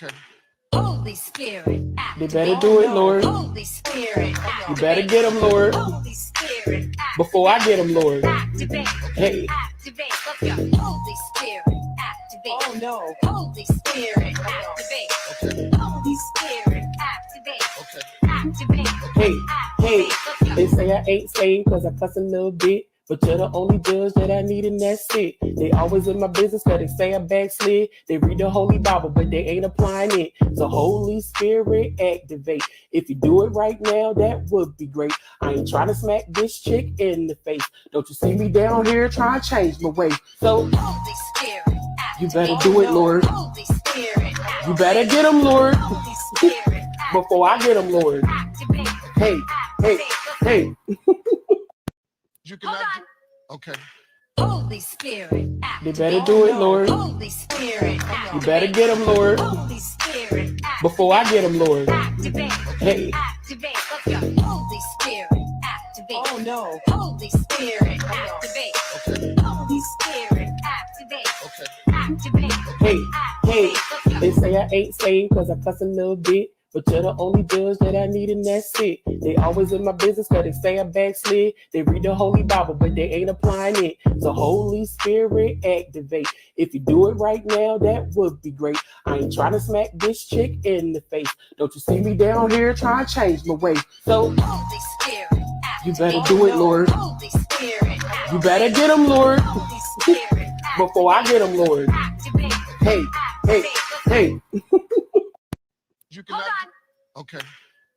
Okay. Holy Spirit, They better do it, Lord. Holy Spirit, You better get them, Lord. Holy Spirit, Before I get them, Lord. activate, Hey. activate, let's go. Holy Spirit, activate. Oh no. Holy Spirit, activate. Okay. Holy Spirit, activate. Okay. Activate. Hey, hey, Activate, let's go. they say I ain't saved cause I cuss a little bit. But you're the only judge that I need and that's it. They always in my business cause they say I backslid. They read the Holy Bible but they ain't applying it. So Holy Spirit activate. If you do it right now, that would be great. I ain't trying to smack this chick in the face. Don't you see me down here trying to change my way. So Holy Spirit, you activate. better do it, Lord. Holy Spirit, You better get them, Lord. Holy Spirit, Before I get them, Lord. activate. Hey, hey, hey. You cannot. Hold Okay. Holy Spirit, They activate. better do it, Lord. Holy Spirit, You activate. better get them, Lord. Holy Spirit, activate. Before I get them, Lord. Activate, Hey. activate, let's go. Holy Spirit, activate. Oh no. Holy Spirit, activate. Okay. Holy Spirit, activate. Okay. Activate, Hey, hey, activate, let's go. they say I ain't saved cause I cuss a little bit. But you're the only judge that I need and that's it. They always in my business cause they say I backslid. They read the Holy Bible but they ain't applying it. So Holy Spirit activate. If you do it right now, that would be great. I ain't trying to smack this chick in the face. Don't you see me down here trying to change my way. So Holy Spirit, you activate. better do it, Lord. Holy Spirit, You better get them, Lord. Holy Spirit, Before I get them, Lord. activate. Hey, hey, hey. You cannot. Okay.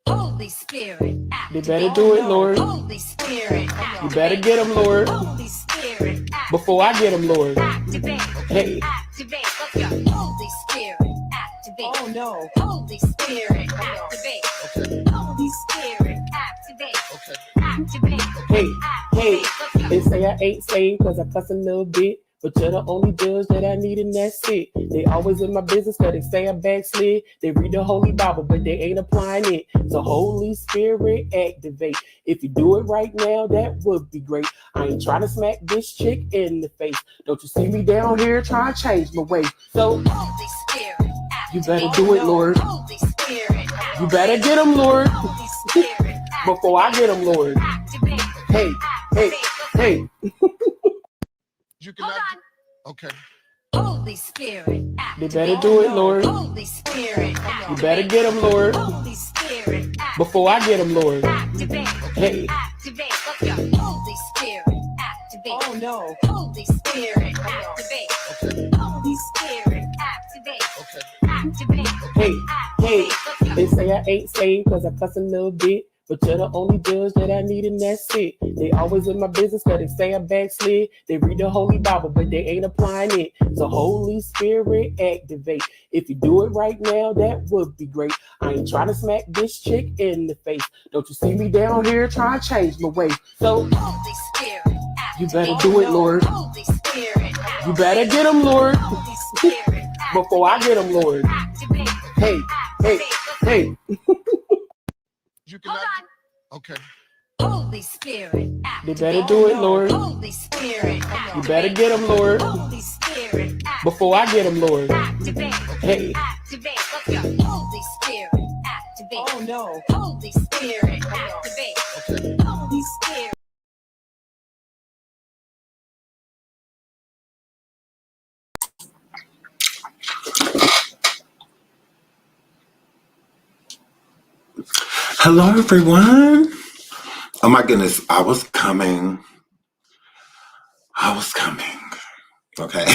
Holy Spirit, They activate. better do it, Lord. Holy Spirit, You better get them, Lord. Holy Spirit, Before I get them, Lord. activate. Hey. Activate, let's go. Holy Spirit, activate. Oh no. Holy Spirit, activate. Okay. Holy Spirit, activate. Okay. Activate. Hey, hey, Activate, let's go. they say I ain't saved cause I cuss a little bit. But you're the only judge that I need and that's it. They always in my business cause they say I backslid. They read the Holy Bible but they ain't applying it. So Holy Spirit activate. If you do it right now, that would be great. I ain't trying to smack this chick in the face. Don't you see me down here trying to change my way. So Holy Spirit, you activate. better do it, Lord. Holy Spirit, You better get them, Lord. Holy Spirit, Before I get them, Lord. activate. Hey, hey, hey. You cannot. Okay. Holy Spirit, They activate. better do it, Lord. Holy Spirit, You better get them, Lord. Holy Spirit, Before I get them, Lord. activate. Hey. Activate, let's go. Holy Spirit, activate. Oh no. Holy Spirit, activate. Okay. Holy Spirit, activate. Okay. Activate. Hey, hey, Activate, let's go. they say I ain't saved cause I cuss a little bit. But you're the only judge that I need and that's it. They always in my business cause they say I backslid. They read the Holy Bible but they ain't applying it. So Holy Spirit activate. If you do it right now, that would be great. I ain't trying to smack this chick in the face. Don't you see me down here trying to change my way. So Holy Spirit, you better do it, Lord. Holy Spirit, You better get them, Lord. Holy Spirit, Before I get them, Lord. activate. Hey, hey, hey. You cannot. Okay. Holy Spirit, They activate. better do it, Lord. Holy Spirit, You better get them, Lord. Holy Spirit, Before I get them, Lord. activate. Hey. Activate, let's go. Holy Spirit, activate. Oh no. Holy Spirit, activate. Okay. Holy Spirit. Hello, everyone. Oh my goodness, I was coming. Okay.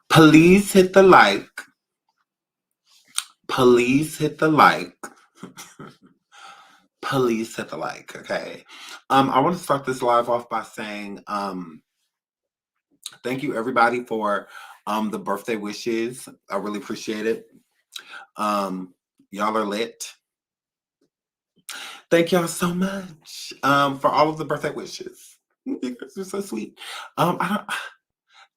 Please hit the like. Please hit the like. Please hit the like. Okay. I want to start this live off by saying thank you everybody for the birthday wishes. I really appreciate it. Y'all are lit. Thank y'all so much for all of the birthday wishes. You guys are so sweet.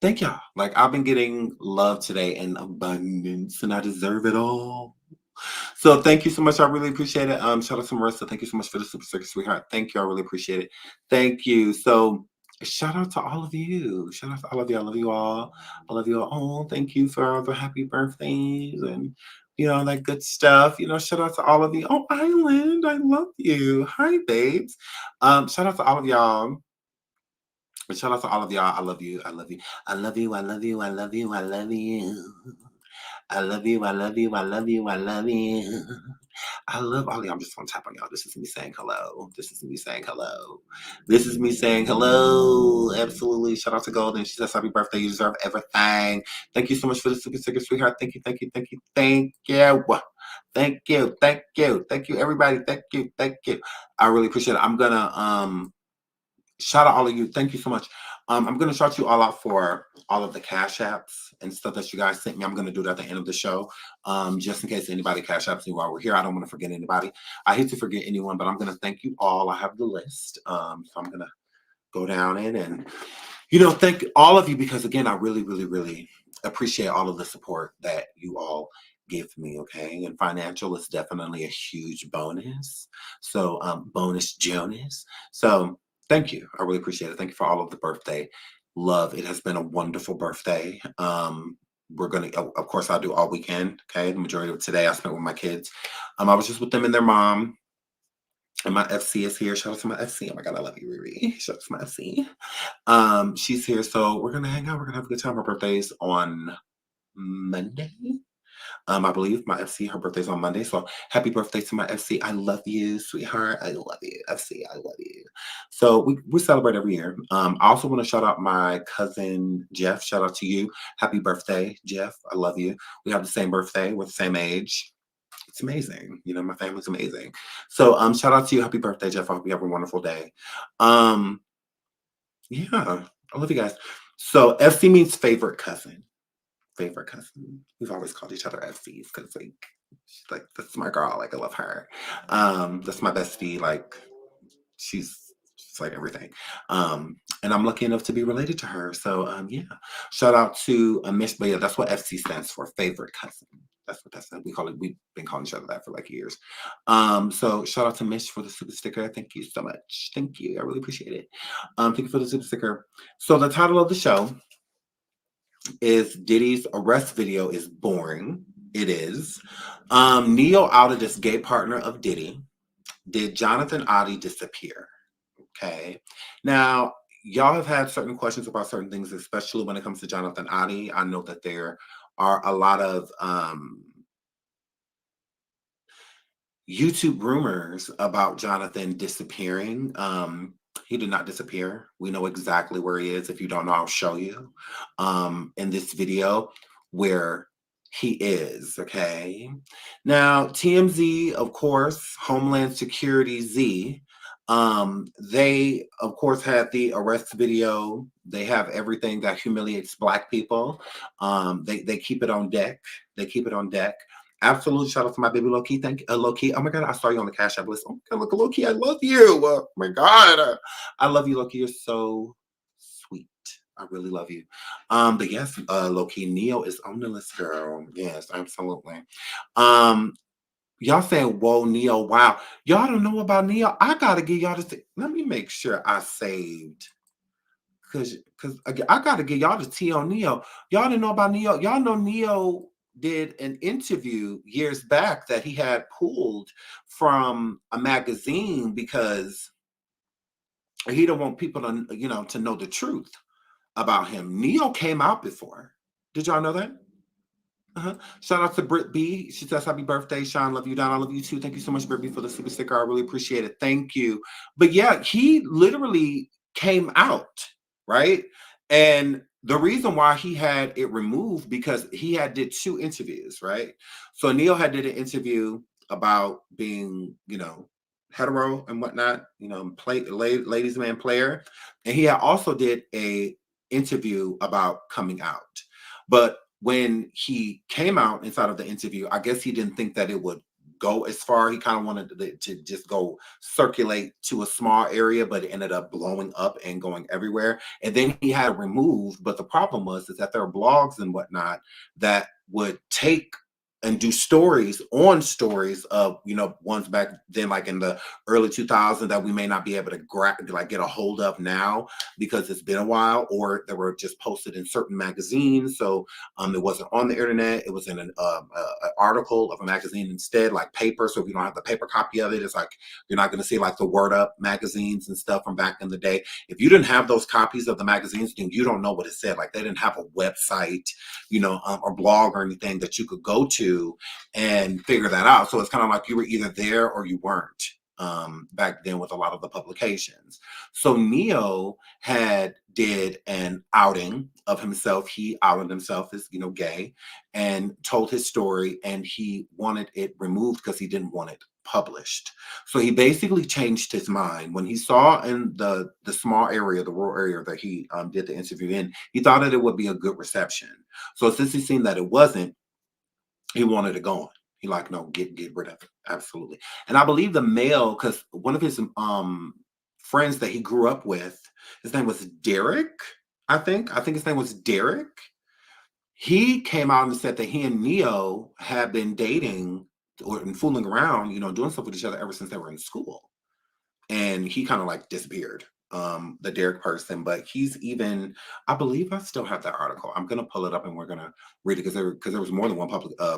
Thank y'all. Like, I've been getting love today in abundance, and I deserve it all. So thank you so much. I really appreciate it. Shout out to Marissa. Thank you so much for the super circus, sweetheart. Thank you. I really appreciate it. Thank you. So shout out to all of you. Shout out to all of you. I love you all. I love you all. Oh, thank you for all the happy birthdays and that good stuff. Shout out to all of you. Oh, Island, I love you. Hi, babes. Shout out to all of y'all. Shout out to all of y'all. I love you. I love you. I love you. I love you. I love you. I love you. I love you. I love you. I love you. I love you. I love all of y'all. I'm just gonna tap on y'all. This is me saying hello. This is me saying hello. This is me saying hello. Absolutely. Shout out to Golden. She says happy birthday. You deserve everything. Thank you so much for the super sticker, sweetheart. Thank you. Thank you. Thank you. Thank you. Thank you. Thank you. Thank you, everybody. Thank you. Thank you. I really appreciate it. I'm gonna shout out all of you. Thank you so much. I'm going to shout you all out for all of the cash apps and stuff that you guys sent me. I'm going to do that at the end of the show, just in case anybody cash apps me while we're here. I don't want to forget anybody. I hate to forget anyone, but I'm going to thank you all. I have the list. So I'm going to go down in and, thank all of you because, again, I really, really, really appreciate all of the support that you all give me, okay? And financial is definitely a huge bonus. So, bonus Jonas. So, thank you. I really appreciate it. Thank you for all of the birthday love. It has been a wonderful birthday. We're going to, of course, I'll do all weekend. Okay. The majority of today I spent with my kids. I was just with them and their mom. And my FC is here. Shout out to my FC. Oh my God, I love you, Riri. Shout out to my FC. She's here. So we're going to hang out. We're going to have a good time. Her birthday's on Monday. I believe my FC, her birthday's on Monday. So happy birthday to my FC. I love you, sweetheart. I love you. FC, I love you. So we celebrate every year. I also want to shout out my cousin, Jeff. Shout out to you. Happy birthday, Jeff. I love you. We have the same birthday. We're the same age. It's amazing. My family's amazing. So shout out to you. Happy birthday, Jeff. I hope you have a wonderful day. Yeah, I love you guys. So FC means favorite cousin. Favorite cousin. We've always called each other FCs because she's like, that's my girl. Like, I love her. That's my bestie. Like, she's like everything. And I'm lucky enough to be related to her. So yeah. Shout out to Miss, but yeah, that's what FC stands for, favorite cousin. That's what that's we call it. We've been calling each other that for like years. So shout out to Mish for the super sticker. Thank you so much. Thank you. I really appreciate it. Thank you for the super sticker. So the title of the show is Diddy's arrest video is boring. It is. Ne-Yo outed his gay partner of Diddy. Did Jonathan Oddi disappear? Okay. Now, y'all have had certain questions about certain things, especially when it comes to Jonathan Oddi. I know that there are a lot of YouTube rumors about Jonathan disappearing. He did not disappear. We know exactly where he is. If you don't know, I'll show you in this video where he is, okay? Now, TMZ, of course, Homeland Security Z, they, of course, had the arrest video. They have everything that humiliates Black people. They keep it on deck. They keep it on deck. Absolute shout out to my baby Low-Key. Thank you, Low-Key. Oh my God, I saw you on the Cash App list. Oh my God, look, Low-Key, I love you. Oh my God, I love you, Low-Key. You're so sweet. I really love you. But yes, Low-Key, Ne-Yo is on the list, girl. Yes, absolutely. Y'all saying, whoa, Ne-Yo, wow. Y'all don't know about Ne-Yo. I gotta give y'all this. Let me make sure I saved. Cause I gotta give y'all the tea on Ne-Yo. Y'all didn't know about Ne-Yo. Y'all know Ne-Yo did an interview years back that he had pulled from a magazine because he don't want people to, to know the truth about him. Ne-Yo came out before. Did y'all know that? Shout out to Britt B. She says, happy birthday, Sean. Love you, Don. I love you too. Thank you so much, Britt B, for the super sticker. I really appreciate it. Thank you. But yeah, he literally came out, right? And the reason why he had it removed because he had did 2 interviews, right? So Ne-Yo had did an interview about being, hetero and whatnot, ladies man player. And he had also did a interview about coming out. But when he came out inside of the interview, I guess he didn't think that it would go as far. He kind of wanted to just go circulate to a small area, but it ended up blowing up and going everywhere. And then he had it removed. But the problem is that there are blogs and whatnot that would take and do stories on stories of, you know, ones back then, like in the early 2000s, that we may not be able to like get a hold of now because it's been a while, or they were just posted in certain magazines. So it wasn't on the internet. It was in an article of a magazine instead, like paper. So if you don't have the paper copy of it, it's like you're not going to see like the Word Up magazines and stuff from back in the day. If you didn't have those copies of the magazines, then you don't know what it said. Like they didn't have a website, you know, or blog or anything that you could go to and figure that out. So it's kind of like you were either there or you weren't back then with a lot of the publications. So Ne-Yo did an outing of himself. He outed himself as, you know, gay, and told his story, and he wanted it removed because he didn't want it published. So he basically changed his mind when he saw in the small area, the rural area that he did the interview in. He thought that it would be a good reception. So since he seen that it wasn't, he wanted it gone. He like, no, get rid of it. Absolutely. And I believe the male, because one of his friends that he grew up with, his name was Derek. I think his name was Derek. He came out and said that he and Ne-Yo had been dating or fooling around, you know, doing stuff with each other ever since they were in school. And he kind of like disappeared, the Derek person. But he's even, I believe I still have that article. I'm gonna pull it up and we're gonna read it, because there was more than one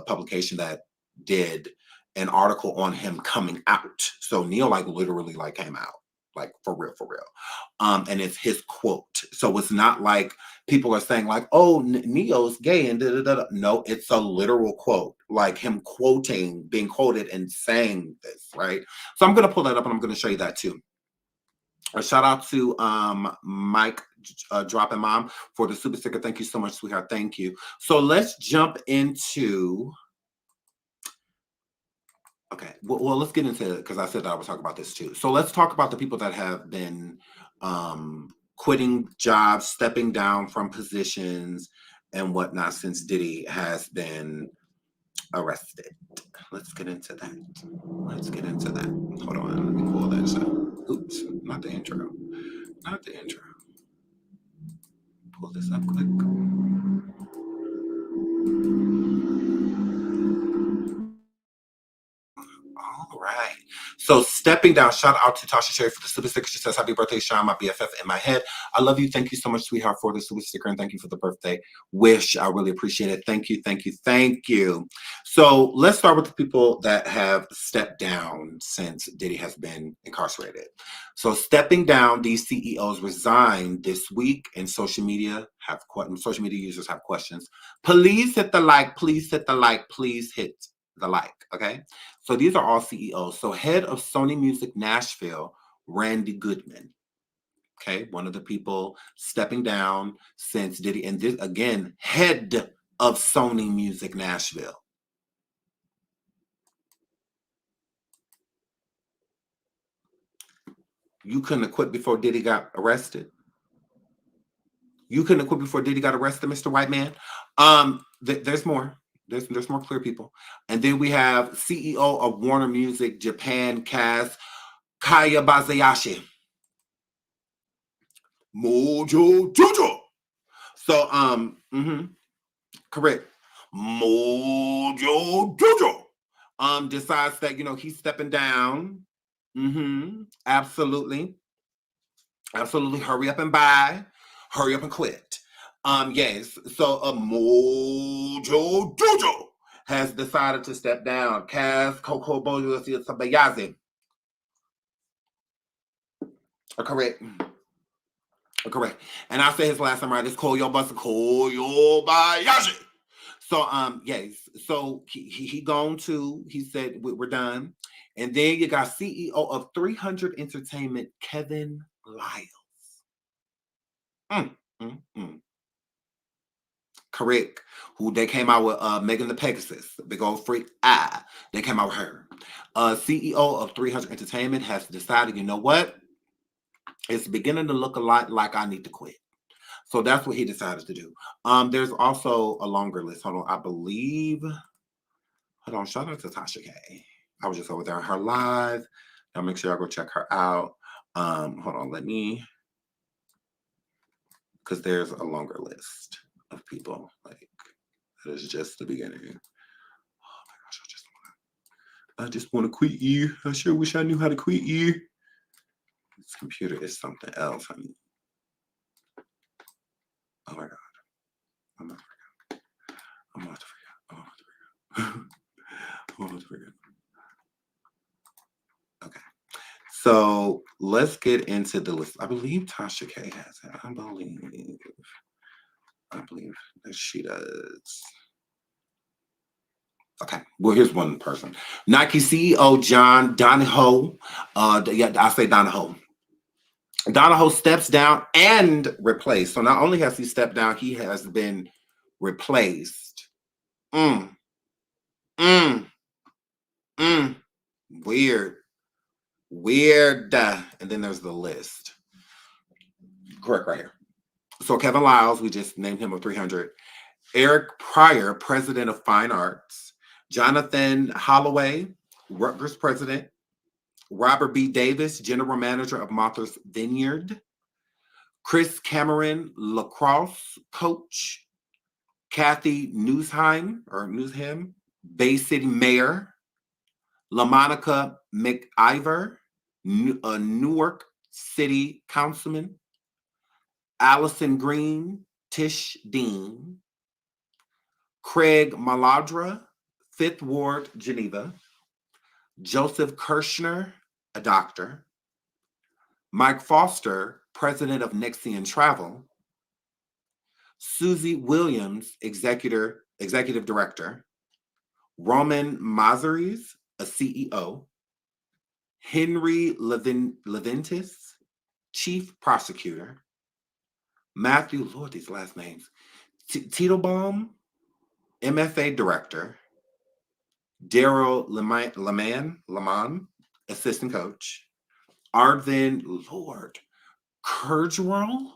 publication that did an article on him coming out. So Ne-Yo like literally like came out, like for real. And it's his quote. So it's not like people are saying like, oh, Ne-Yo's gay and da-da-da-da. No, it's a literal quote, like him quoting, being quoted and saying this, right? So I'm going to pull that up and I'm going to show you that too. A shout out to Mike Dropping Mom for the super sticker. Thank you so much, sweetheart. Thank you. So let's jump into, okay, well, let's get into it, because I said that I would talk about this too. So let's talk about the people that have been quitting jobs, stepping down from positions and whatnot since Diddy has been arrested. Let's get into that. Hold on, let me pull that up. Oops, not the intro. Pull this up quick. All right. So stepping down, shout out to Tasha Sherry for the super sticker. She says, happy birthday, Sean, my BFF in my head. I love you. Thank you so much, sweetheart, for the super sticker. And thank you for the birthday wish. I really appreciate it. Thank you. So let's start with the people that have stepped down since Diddy has been incarcerated. So stepping down, these CEOs resigned this week, and social media users have questions. Please hit the like, please hit the like, please hit the like, okay? So these are all CEOs. So head of Sony Music Nashville, Randy Goodman. Okay, one of the people stepping down since Diddy. And this, again, head of Sony Music Nashville. You couldn't have quit before Diddy got arrested. Mr. White Man. There's more. There's more clear people. And then we have CEO of Warner Music Japan cast, Kaya Bazayashi. Mojo Jojo. So correct. Mojo Jojo decides that, you know, he's stepping down. Absolutely. Hurry up and buy. Hurry up and quit. Yes. So Mojo Jojo has decided to step down. Kaz Coco Bojo Sabayazi. Correct. And I say his last name right. It's Koyobayashi. So yes. So he gone too. He said we're done. And then you got CEO of 300 Entertainment, Kevin Lyles. Correct. Who they came out with Megan the Pegasus, big old freak. They came out with her. CEO of 300 Entertainment has decided, you know what? It's beginning to look a lot like I need to quit. So that's what he decided to do. There's also a longer list. Hold on, I believe. Hold on, shout out to Tasha K. I was just over there on her live. I'll make sure I go check her out. Hold on, let me, because there's a longer list of people. Like, that is just the beginning. I just want to quit you. I sure wish I knew how to quit you. This computer is something else, honey. Oh my God. I'm about to forget. I'm about to forget. I'm about to forget. Okay. So let's get into the list. I believe Tasha K has it. I believe that she does. Okay. Well, here's one person. Nike CEO John Donahoe. Yeah, I say Donahoe. Donahoe steps down and replaced. So not only has he stepped down, he has been replaced. Mm, mm, mm. Weird. Weird. And then there's the list. Correct right here. So Kevin Lyles, we just named him of 300. Eric Pryor, president of Fine Arts. Jonathan Holloway, Rutgers president. Robert B. Davis, general manager of Martha's Vineyard. Chris Cameron, lacrosse coach. Kathy Newsham, Bay City mayor. LaMonica McIver, Newark city councilman. Allison Green, Tish Dean. Craig Maladra, 5th Ward, Geneva. Joseph Kirshner, a doctor. Mike Foster, president of Nexian Travel. Susie Williams, executive director. Roman Mazares, a CEO. Henry Leventis, chief prosecutor. Matthew, Lord, these last names. Titelbaum, MFA director. Daryl Leman, assistant coach. Arvin, Lord, Kurgerol,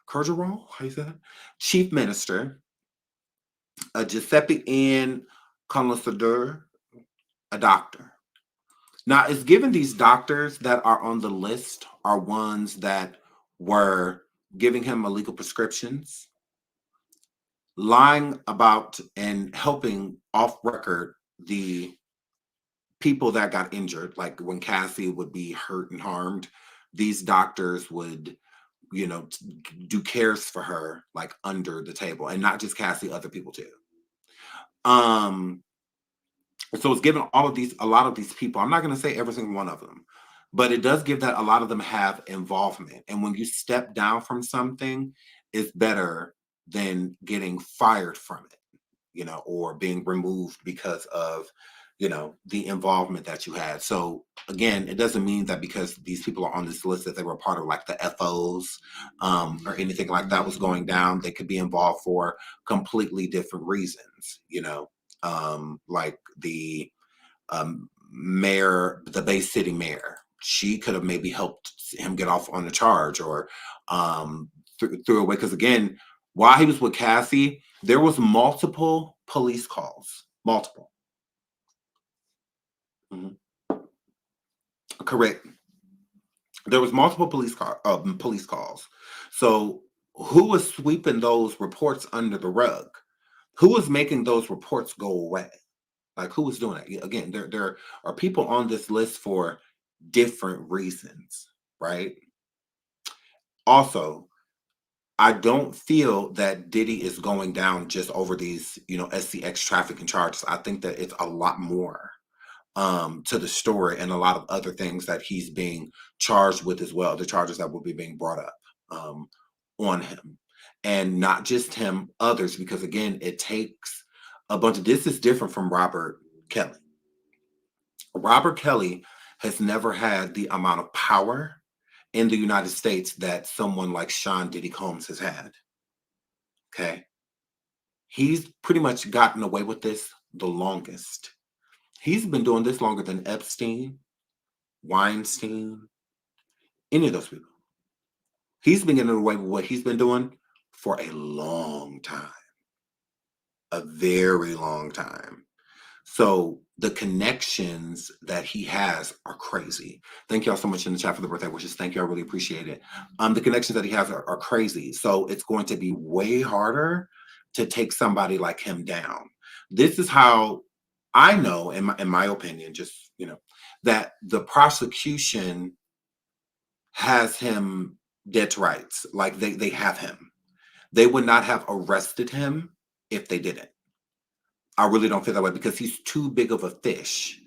how you say that? Chief minister. Giuseppe N. Conlisador, a doctor. Now, it's given these doctors that are on the list are ones that were giving him illegal prescriptions, lying about and helping off record the people that got injured. Like when Cassie would be hurt and harmed, these doctors would, do cares for her, like under the table, and not just Cassie, other people too. So it's given a lot of these people. I'm not going to say every single one of them, but it does give that a lot of them have involvement. And when you step down from something, it's better than getting fired from it, or being removed because of, the involvement that you had. So again, it doesn't mean that because these people are on this list that they were part of like the FOs or anything like that was going down. They could be involved for completely different reasons, like the mayor, the Bay City mayor. She could have maybe helped him get off on the charge or threw away. Because again, while he was with Cassie, there was multiple police calls. Multiple. Mm-hmm. Correct. There was multiple police calls. So who was sweeping those reports under the rug? Who was making those reports go away? Like, who was doing it? Again, there are people on this list for different reasons, right? Also, I don't feel that Diddy is going down just over these, SCX trafficking charges. I think that it's a lot more to the story and a lot of other things that he's being charged with as well, the charges that will be being brought up on him. And not just him, others, because again, it takes a bunch of, this is different from Robert Kelly. Robert Kelly has never had the amount of power in the United States that someone like Sean Diddy Combs has had. Okay. He's pretty much gotten away with this the longest. He's been doing this longer than Epstein, Weinstein, any of those people. He's been getting away with what he's been doing for a long time. A very long time. So the connections that he has are crazy. Thank y'all so much in the chat for the birthday wishes. Thank you. I really appreciate it. The connections that he has are crazy. So it's going to be way harder to take somebody like him down. This is how I know, in my opinion, just, that the prosecution has him dead to rights. Like they have him. They would not have arrested him if they didn't. I really don't feel that way because he's too big of a fish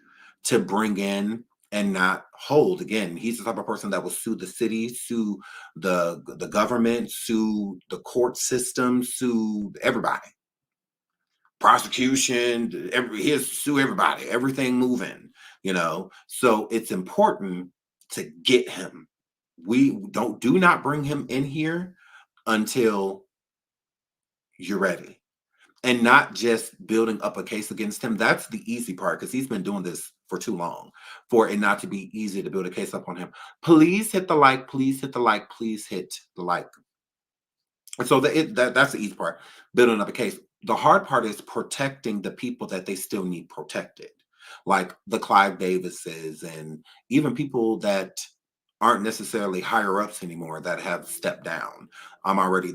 to bring in and not hold. Again, he's the type of person that will sue the city, sue the government, sue the court system, sue everybody. Prosecution, he has to sue everybody, everything moving, So it's important to get him. We do not bring him in here until you're ready. And not just building up a case against him. That's the easy part because he's been doing this for too long for it not to be easy to build a case up on him. Please hit the like, please hit the like, please hit the like. And so that's the easy part, building up a case. The hard part is protecting the people that they still need protected, like the Clive Davises and even people that aren't necessarily higher ups anymore that have stepped down. Already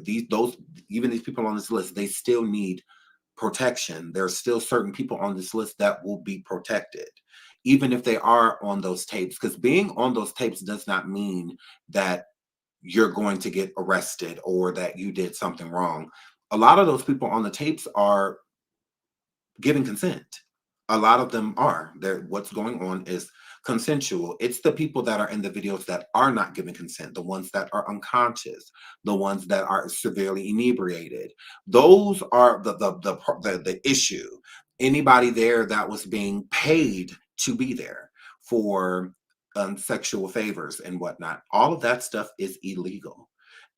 even these people on this list, they still need protection. There are still certain people on this list that will be protected, even if they are on those tapes, because being on those tapes does not mean that you're going to get arrested or that you did something wrong. A lot of those people on the tapes are giving consent. A lot of them are. What's going on is consensual. It's the people that are in the videos that are not giving consent, the ones that are unconscious, the ones that are severely inebriated. Those are the issue. Anybody there that was being paid to be there for sexual favors and whatnot, all of that stuff is illegal.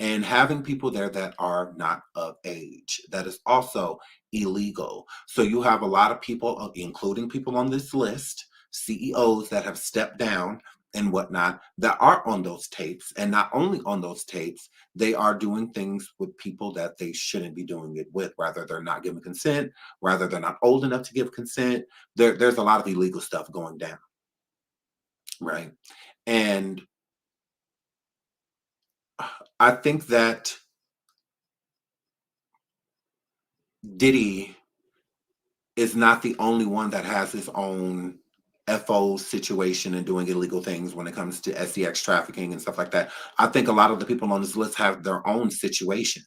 And having people there that are not of age, that is also illegal. So you have a lot of people, including people on this list, CEOs that have stepped down and whatnot, that are on those tapes. And not only on those tapes, they are doing things with people that they shouldn't be doing it with. Rather, they're not giving consent. Rather, they're not old enough to give consent. There's a lot of illegal stuff going down. Right. And I think that Diddy is not the only one that has his own FO situation and doing illegal things when it comes to SEX trafficking and stuff like that. I think a lot of the people on this list have their own situation.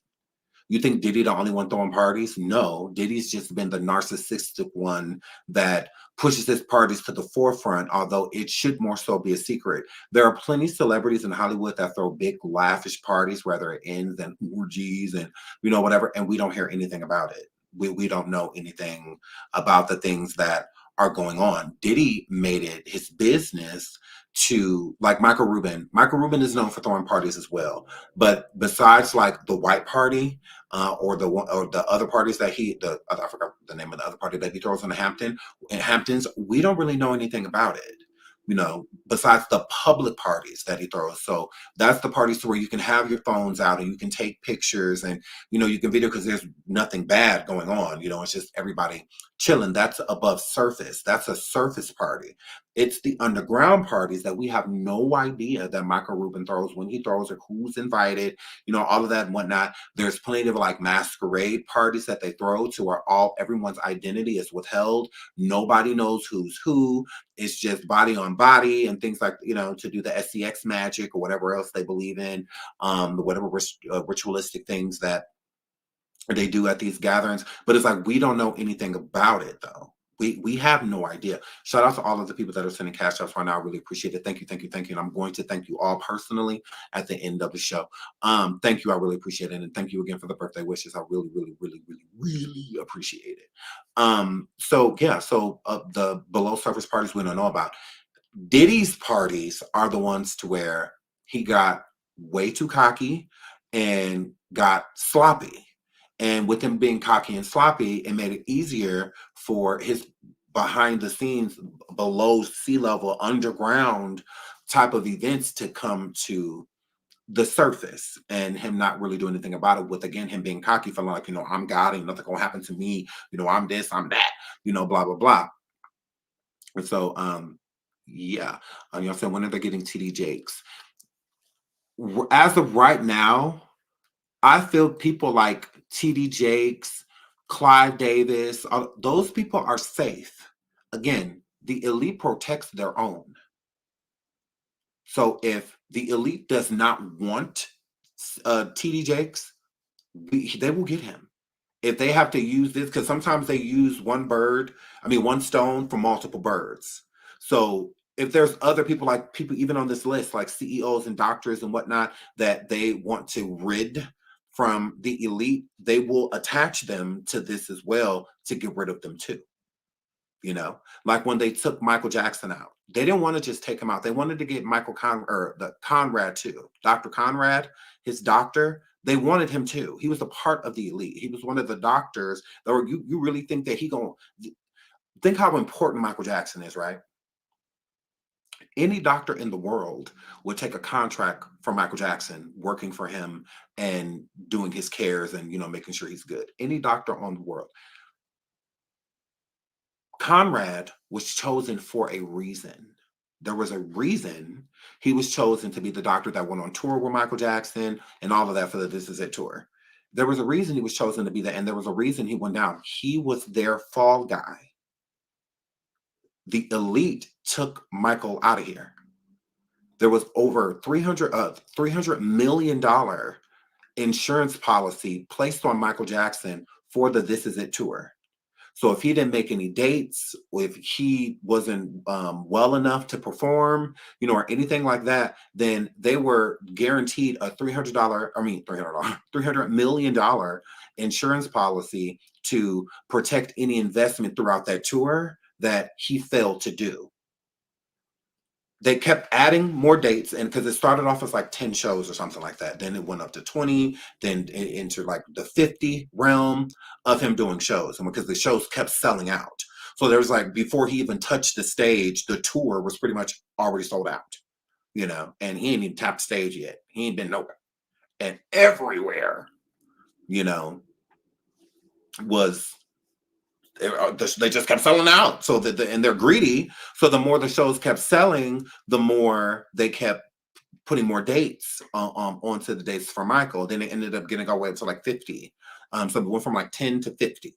You think Diddy the only one throwing parties? No, Diddy's just been the narcissistic one that pushes his parties to the forefront, although it should more so be a secret. There are plenty of celebrities in Hollywood that throw big lavish parties, whether it ends in orgies and whatever, and we don't hear anything about it. We don't know anything about the things that are going on. Diddy made it his business to, like Michael Rubin. Michael Rubin is known for throwing parties as well, but besides like the white party or the other parties that I forgot the name of the other party that he throws in Hamptons, we don't really know anything about it. Besides the public parties that he throws. So that's the parties where you can have your phones out and you can take pictures and, you can video because there's nothing bad going on. It's just everybody chilling. That's above surface. That's a surface party. It's the underground parties that we have no idea that Michael Rubin throws, when he throws, or who's invited, all of that and whatnot. There's plenty of like masquerade parties that they throw to where everyone's identity is withheld. Nobody knows who's who. It's just body on body and things like, to do the SEX magic or whatever else they believe in, whatever ritualistic things that they do at these gatherings. But it's like, we don't know anything about it though. We have no idea. Shout out to all of the people that are sending cash outs right now. I really appreciate it. Thank you, thank you, thank you. And I'm going to thank you all personally at the end of the show. Thank you. I really appreciate it. And thank you again for the birthday wishes. I really, really, really, really, really appreciate it. So the below surface parties we don't know about. Diddy's parties are the ones to where he got way too cocky and got sloppy. And with him being cocky and sloppy, it made it easier for his behind the scenes, below sea level, underground type of events to come to the surface, and him not really doing anything about it, with, again, him being cocky, feeling like, I'm God, ain't nothing gonna happen to me, I'm this, I'm that, blah, blah, blah. And so, saying, when are they getting TD Jakes? As of right now, I feel people like TD Jakes, Clive Davis, those people are safe. again, the elite protects their own. So if the elite does not want TD Jakes, they will get him. If they have to use this, because sometimes they use one stone for multiple birds. So if there's other people, like people even on this list, like CEOs and doctors and whatnot, that they want to rid from the elite, they will attach them to this as well to get rid of them too. You know, like when they took Michael Jackson out, they didn't want to just take him out. They wanted to get the Conrad too. Dr. Conrad, his doctor, they wanted him too. He was a part of the elite. He was one of the doctors that were, you really think that think how important Michael Jackson is, right? Any doctor in the world would take a contract from Michael Jackson, working for him and doing his cares and, making sure he's good. Any doctor on the world. Conrad was chosen for a reason. There was a reason he was chosen to be the doctor that went on tour with Michael Jackson and all of that for the This Is It tour. There was a reason he was chosen to be that, and there was a reason he went down. He was their fall guy. The elite took Michael out of here. There was over $300 million insurance policy placed on Michael Jackson for the This Is It tour. So if he didn't make any dates, if he wasn't well enough to perform, or anything like that, then they were guaranteed a $300 million insurance policy to protect any investment throughout that tour that he failed to do. They kept adding more dates, and because it started off as like 10 shows or something like that. Then it went up to 20, then into like the 50 realm of him doing shows. And because the shows kept selling out. So there was like, before he even touched the stage, the tour was pretty much already sold out, and he ain't even tapped stage yet. He ain't been nowhere. And everywhere, was... they just kept selling out. So and they're greedy. So the more the shows kept selling, the more they kept putting more dates onto the dates for Michael. Then it ended up getting all the way up to like 50. So it went from like 10 to 50.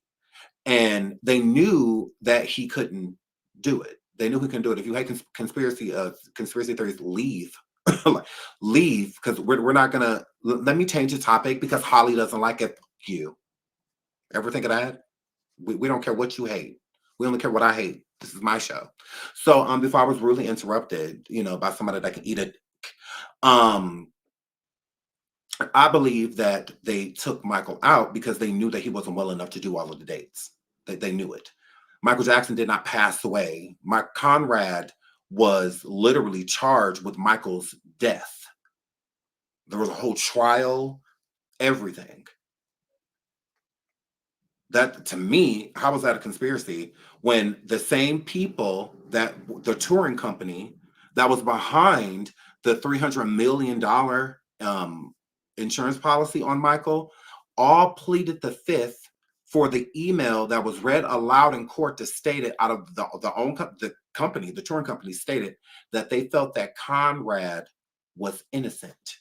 And they knew that he couldn't do it. They knew he couldn't do it. If you hate conspiracy theories, leave. Leave, because we're not gonna... Let me change the topic because Holly doesn't like it. You ever think of that? We don't care what you hate. We only care what I hate. This is my show. So before I was rudely interrupted, by somebody that can eat it. I believe that they took Michael out because they knew that he wasn't well enough to do all of the dates. They knew it. Michael Jackson did not pass away. Conrad was literally charged with Michael's death. There was a whole trial, everything. That, to me, how was that a conspiracy when the same people that the touring company that was behind the $300 million insurance policy on Michael all pleaded the fifth for the email that was read aloud in court to state it out of the touring company stated that they felt that Conrad was innocent.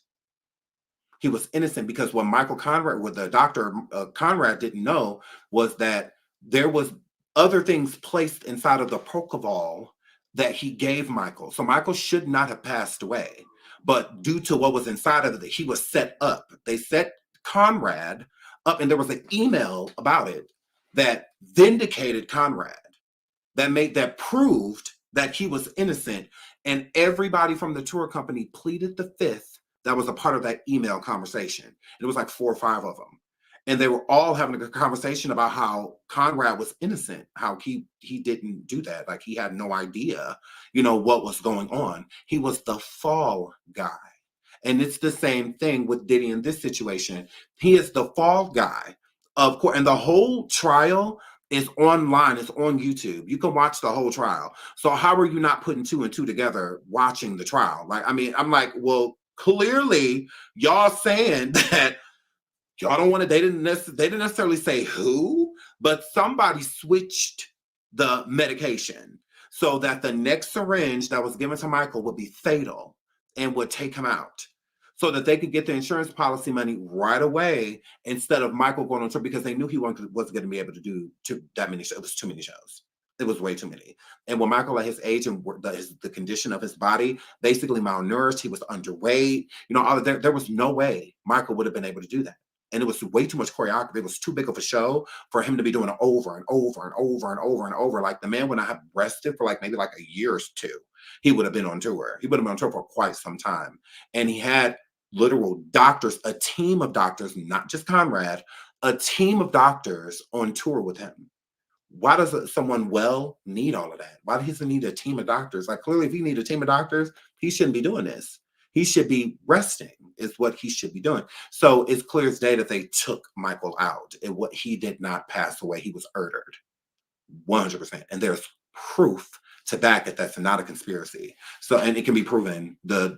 He was innocent because what the doctor Conrad didn't know was that there was other things placed inside of the Pokeball that he gave Michael. So Michael should not have passed away, but due to what was inside of it, he was set up. They set Conrad up, and there was an email about it that vindicated Conrad, that proved that he was innocent, and everybody from the tour company pleaded the fifth. That was a part of that email conversation. It was like 4 or 5 of them. And they were all having a conversation about how Conrad was innocent, how he didn't do that. Like, he had no idea, what was going on. He was the fall guy. And it's the same thing with Diddy in this situation. He is the fall guy, of course. And the whole trial is online. It's on YouTube. You can watch the whole trial. So how are you not putting 2 and 2 together watching the trial? I'm like, well, clearly, y'all saying that y'all don't want to. They didn't necessarily say who, but somebody switched the medication so that the next syringe that was given to Michael would be fatal and would take him out, so that they could get the insurance policy money right away instead of Michael going on tour, because they knew he wasn't going to be able to do that many shows. It was too many shows. It was way too many. And when Michael at his age and the condition of his body, basically malnourished, he was underweight, all of that, there was no way Michael would have been able to do that. And it was way too much choreography. It was too big of a show for him to be doing it over and over and over and over and over. Like the man would not have rested for maybe a year or two. He would have been on tour. He would have been on tour for quite some time. And he had literal doctors, a team of doctors, not just Conrad, a team of doctors on tour with him. Why does someone need all of that? Why does he need a team of doctors? Clearly, if he need a team of doctors, he shouldn't be doing this. He should be resting, is what he should be doing. So it's clear as day that they took Michael out. And what he did not pass away. He was murdered, 100%. And there's proof to back it. That's not a conspiracy. So, and it can be proven. The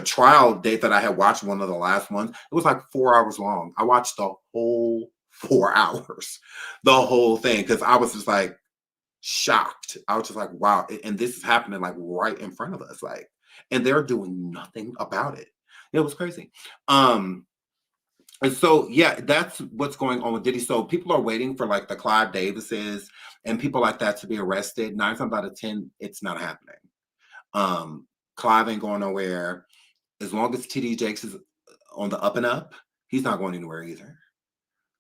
trial date that I had watched, one of the last ones, it was 4 hours long. I watched the whole 4 hours, the whole thing, because I was just shocked. I was just wow. And this is happening right in front of us. And they're doing nothing about it. It was crazy. And so, yeah, that's what's going on with Diddy. So people are waiting for the Clive Davises and people like that to be arrested. 9 times out of 10, it's not happening. Clive ain't going nowhere. As long as TD Jakes is on the up and up, he's not going anywhere either.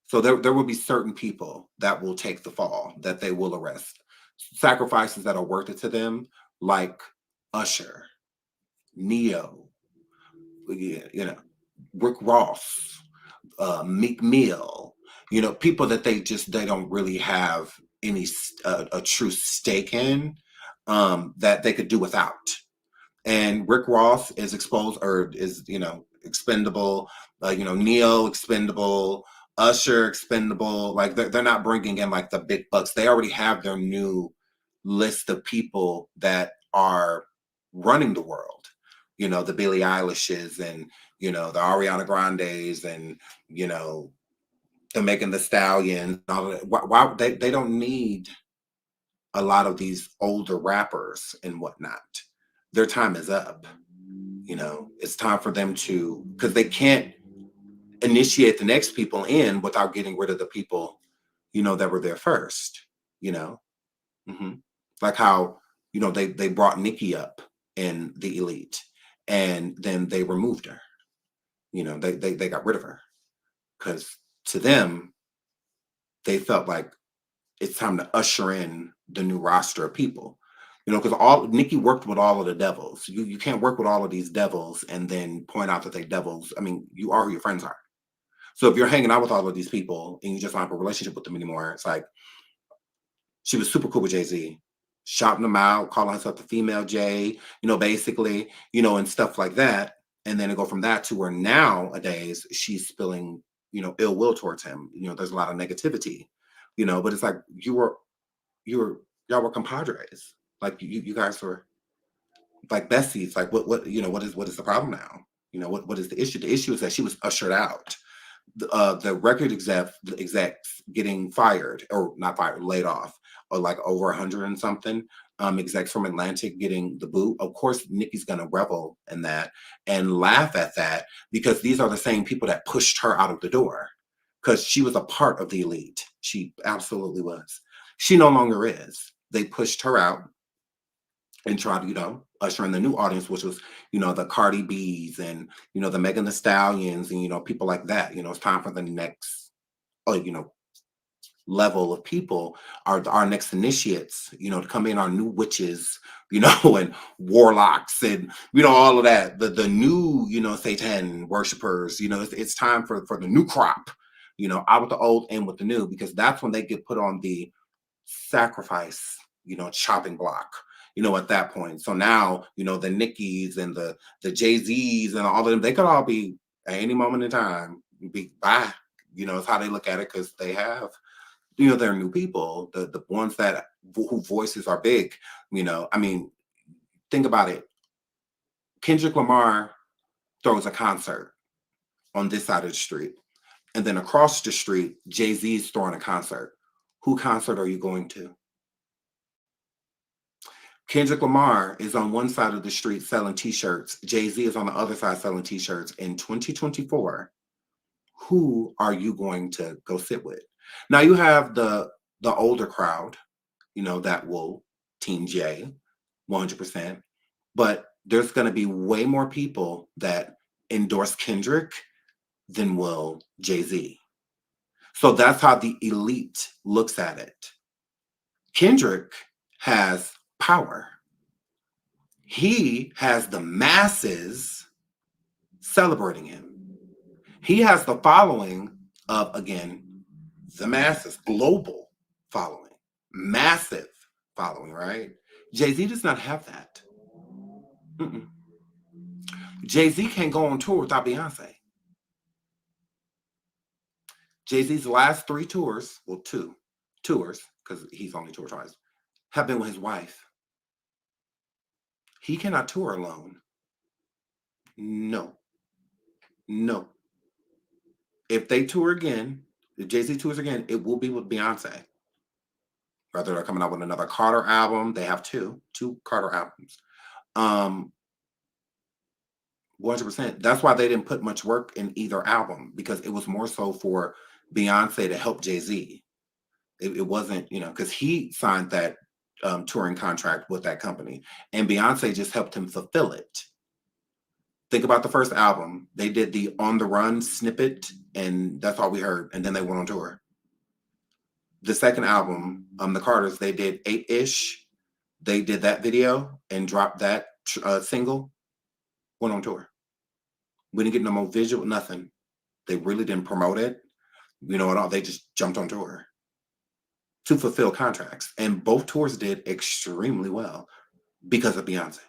So there will be certain people that will take the fall, that they will arrest. Sacrifices that are worth it to them, like Usher, Ne-Yo, Rick Ross, Meek Mill, people that they don't really have any a true stake in, that they could do without. And Rick Ross is exposed, or is expendable. Ne-Yo expendable. Usher expendable. They're not bringing in the big bucks. They already have their new list of people that are running the world. The Billie Eilishes and the Ariana Grandes and the Megan Thee Stallion. All of that. Why they don't need a lot of these older rappers and whatnot. Their time is up. It's time for them to, because they can't initiate the next people in without getting rid of the people, that were there first, Like how, they brought Nicki up in the elite and then they removed her. They got rid of her because to them, they felt like it's time to usher in the new roster of people. Because Nicki worked with all of the devils. You can't work with all of these devils and then point out that they devils. I mean, you are who your friends are. So if you're hanging out with all of these people and you just don't have a relationship with them anymore, it's she was super cool with Jay-Z, shouting them out, calling herself the female Jay, basically, and stuff like that. And then to go from that to where nowadays she's spilling, ill will towards him. There's a lot of negativity, but it's y'all were compadres. You guys were besties. What is the problem now? What is the issue? The issue is that she was ushered out. The record execs getting fired, or not fired, laid off, or over 100 and something execs from Atlantic getting the boot. Of course, Nicki's gonna revel in that and laugh at that, because these are the same people that pushed her out of the door, because she was a part of the elite. She absolutely was. She no longer is. They pushed her out and tried to, usher in the new audience, which was, the Cardi B's and, the Megan Thee Stallions and, people like that. It's time for the next, level of people, our next initiates, to come in, our new witches, and warlocks and, all of that. The new, Satan worshipers, it's time for the new crop, out with the old, in with the new, because that's when they get put on the sacrifice, chopping block. At that point. So now, the Nickis and the Jay-Z's and all of them, they could all be at any moment in time, bye. It's how they look at it, because they have, they're new people, the ones that whose voices are big. I mean, think about it. Kendrick Lamar throws a concert on this side of the street, and then across the street, Jay-Z's throwing a concert. Who concert are you going to? Kendrick Lamar is on one side of the street selling t-shirts. Jay-Z is on the other side selling t-shirts. In 2024, who are you going to go sit with? Now you have the older crowd, that will Team J 100%. But there's going to be way more people that endorse Kendrick than will Jay-Z. So that's how the elite looks at it. Kendrick has power. He has the masses celebrating him. He has the following of, again, the masses, global following, massive following, right? Jay-Z does not have that. Jay-Z can't go on tour without Beyonce. Jay-Z's last 3 tours, well, 2 tours, because he's only toured twice, have been with his wife. He cannot tour alone. No. If they tour again, if Jay-Z tours again, it will be with Beyonce. Whether they're coming out with another Carter album, they have two Carter albums. 100%. That's why they didn't put much work in either album, because it was more so for Beyonce to help Jay-Z. It wasn't, because he signed that touring contract with that company, and Beyonce just helped him fulfill it. Think about the first album. They did the On the Run snippet, and that's all we heard, and then they went on tour. The second album, the Carters, they did 8-ish. They did that video and dropped that single, went on tour. We didn't get no more visual, nothing. They really didn't promote it, at all. They just jumped on tour to fulfill contracts. And both tours did extremely well because of Beyonce.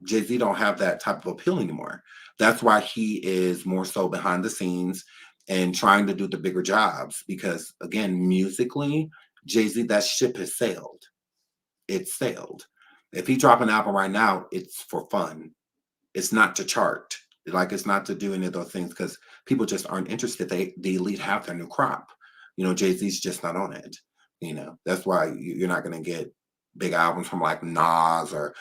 Jay-Z don't have that type of appeal anymore. That's why he is more so behind the scenes and trying to do the bigger jobs, because, again, musically, Jay-Z, that ship has sailed. It's sailed. If he drop an album right now, it's for fun. It's not to chart. It's not to do any of those things, because people just aren't interested. The elite have their new crop. Jay-Z's just not on it. That's why you're not going to get big albums from like Nas or,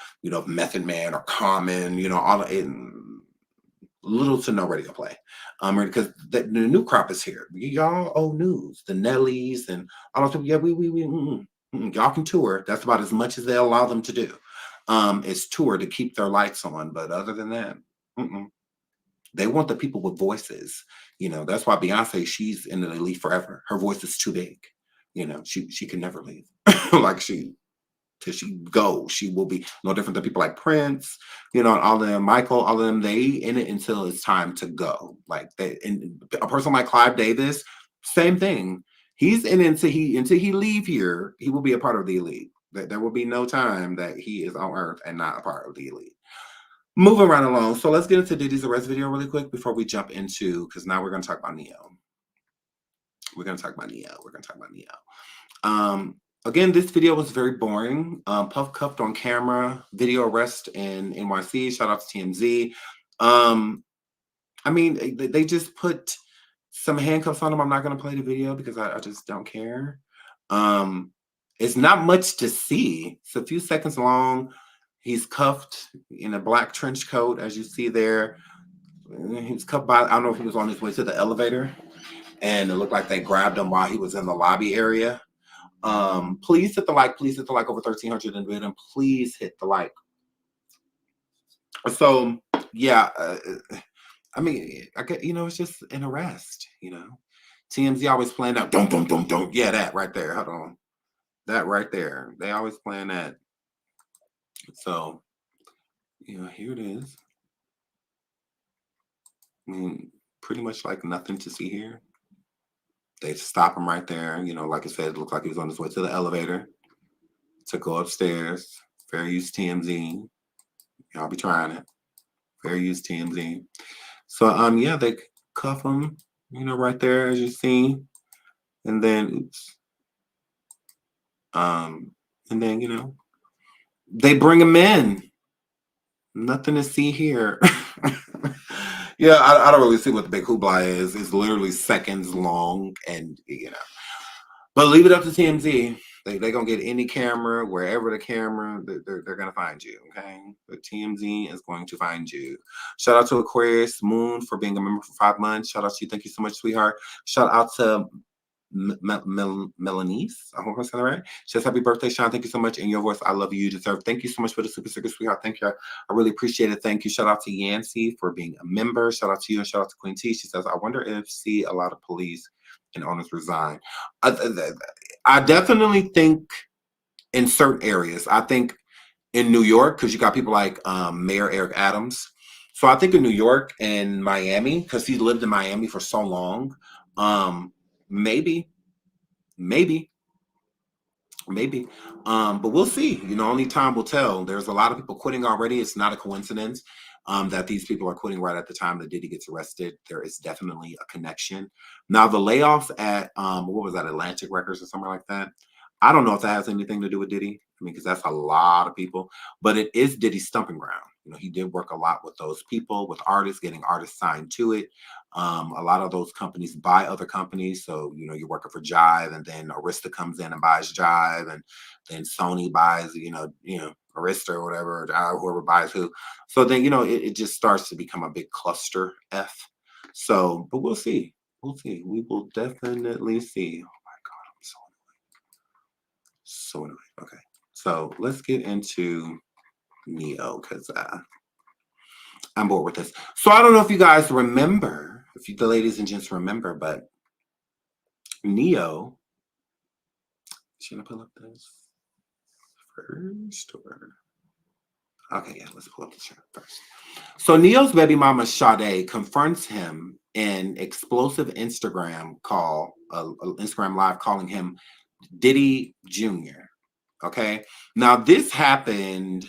Method Man or Common, all in little to no radio play. Because the new crop is here. Y'all old news, the Nellies and all those people. Yeah, y'all can tour. That's about as much as they'll allow them to do. Is tour to keep their lights on. But other than that, they want the people with voices. That's why Beyonce, she's in the elite forever. Her voice is too big. She can never leave. Till she goes, she will be no different than people like Prince, all of them, Michael, all of them. They in it until it's time to go. And a person like Clive Davis, same thing. He's in it until he leave here. He will be a part of the elite. There will be no time that he is on Earth and not a part of the elite. Moving right along. So let's get into Diddy's arrest video really quick before we jump into, because now we're going to talk about Ne-Yo. Again, this video was very boring. Puff cuffed on camera, video arrest in NYC. Shout out to TMZ. They just put some handcuffs on him. I'm not going to play the video because I just don't care. It's not much to see. It's a few seconds long. He's cuffed in a black trench coat, as you see there. He's cuffed by, I don't know if he was on his way to the elevator, and it looked like they grabbed him while he was in the lobby area. Please hit the like. Please hit the like. Over 1,300 in the video. Please hit the like. So yeah, I get, it's just an arrest. TMZ always playing that. Don't. Yeah, that right there. Hold on. That right there. They always playing that. So here it is. Pretty much like nothing to see here. They stop him right there. Like I said, it looked like he was on his way to the elevator to go upstairs. Fair use TMZ. Y'all be trying it. Fair use TMZ. So, yeah, they cuff him, right there, as you see. And then, they bring him in. Nothing to see here. Yeah, I don't really see what the big hoopla is. It's literally seconds long, and but leave it up to TMZ. They're gonna get any camera, wherever the camera, they're gonna find you. Okay, but TMZ is going to find you. Shout out to Aquarius Moon for being a member for 5 months. Shout out to you. Thank you so much, sweetheart. Shout out to Melanese. I hope I'm saying that right. She says, happy birthday, Sean. Thank you so much. In your voice, I love you. You deserve. Thank you so much for the super sweetheart. Thank you. I really appreciate it. Thank you. Shout out to Yancy for being a member. Shout out to you and shout out to Queen T. She says, I wonder if a lot of police and owners resign. I definitely think in certain areas. I think in New York, because you got people like Mayor Eric Adams. So I think in New York and Miami, because he lived in Miami for so long, maybe. But we'll see. You know, only time will tell. There's a lot of people quitting already. It's not a coincidence that these people are quitting right at the time that Diddy gets arrested. There is definitely a connection. Now, the layoffs at, what was that, Atlantic Records or something like that? I don't know if that has anything to do with Diddy. I mean, because that's a lot of people. But it is Diddy's stumping ground. You know, he did work a lot with those people, with artists, getting artists signed to it. A lot of those companies buy other companies. So, you know, you're working for Jive, and then Arista comes in and buys Jive, and then Sony buys, you know, Arista or whatever, or whoever buys who. So then, you know, it just starts to become a big cluster F. So, but we'll see. We'll see. We will definitely see. Oh my God, I'm so annoyed. Okay. So let's get into Ne-Yo, because I'm bored with this. So I don't know if you guys remember, the ladies and gents remember, but Ne-Yo, should I pull up this first? Or okay, yeah, let's pull up the chart first. So Ne-Yo's baby mama Sade confronts him in explosive Instagram Instagram live, calling him Diddy Jr. Okay, now this happened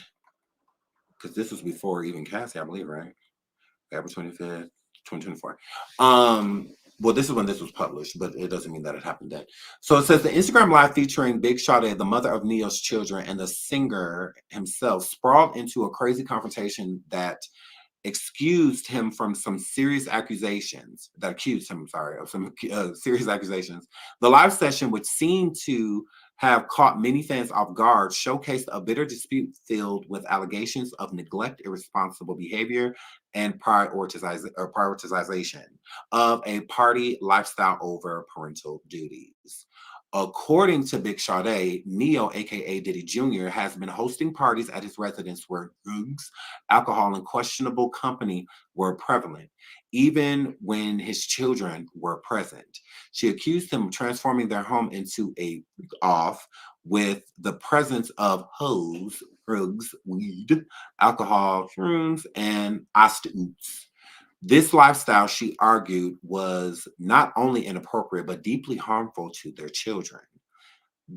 because this was before even Cassie, I believe, right? April 25th, 2024. Well, this is when this was published, but it doesn't mean that it happened then. So it says the Instagram live featuring Big Sade, the mother of Ne-Yo's children, and the singer himself sprawled into a crazy confrontation that accused him of some serious accusations. The live session, which seemed to have caught many fans off guard, showcased a bitter dispute filled with allegations of neglect, irresponsible behavior, and prioritization of a party lifestyle over parental duties. According to Big Sade, Ne-Yo, aka Diddy Jr., has been hosting parties at his residence where drugs, alcohol, and questionable company were prevalent, even when his children were present. She accused him of transforming their home into a off with the presence of hoes, drugs, weed, alcohol, shrooms, and OUTTED. This lifestyle, she argued, was not only inappropriate, but deeply harmful to their children.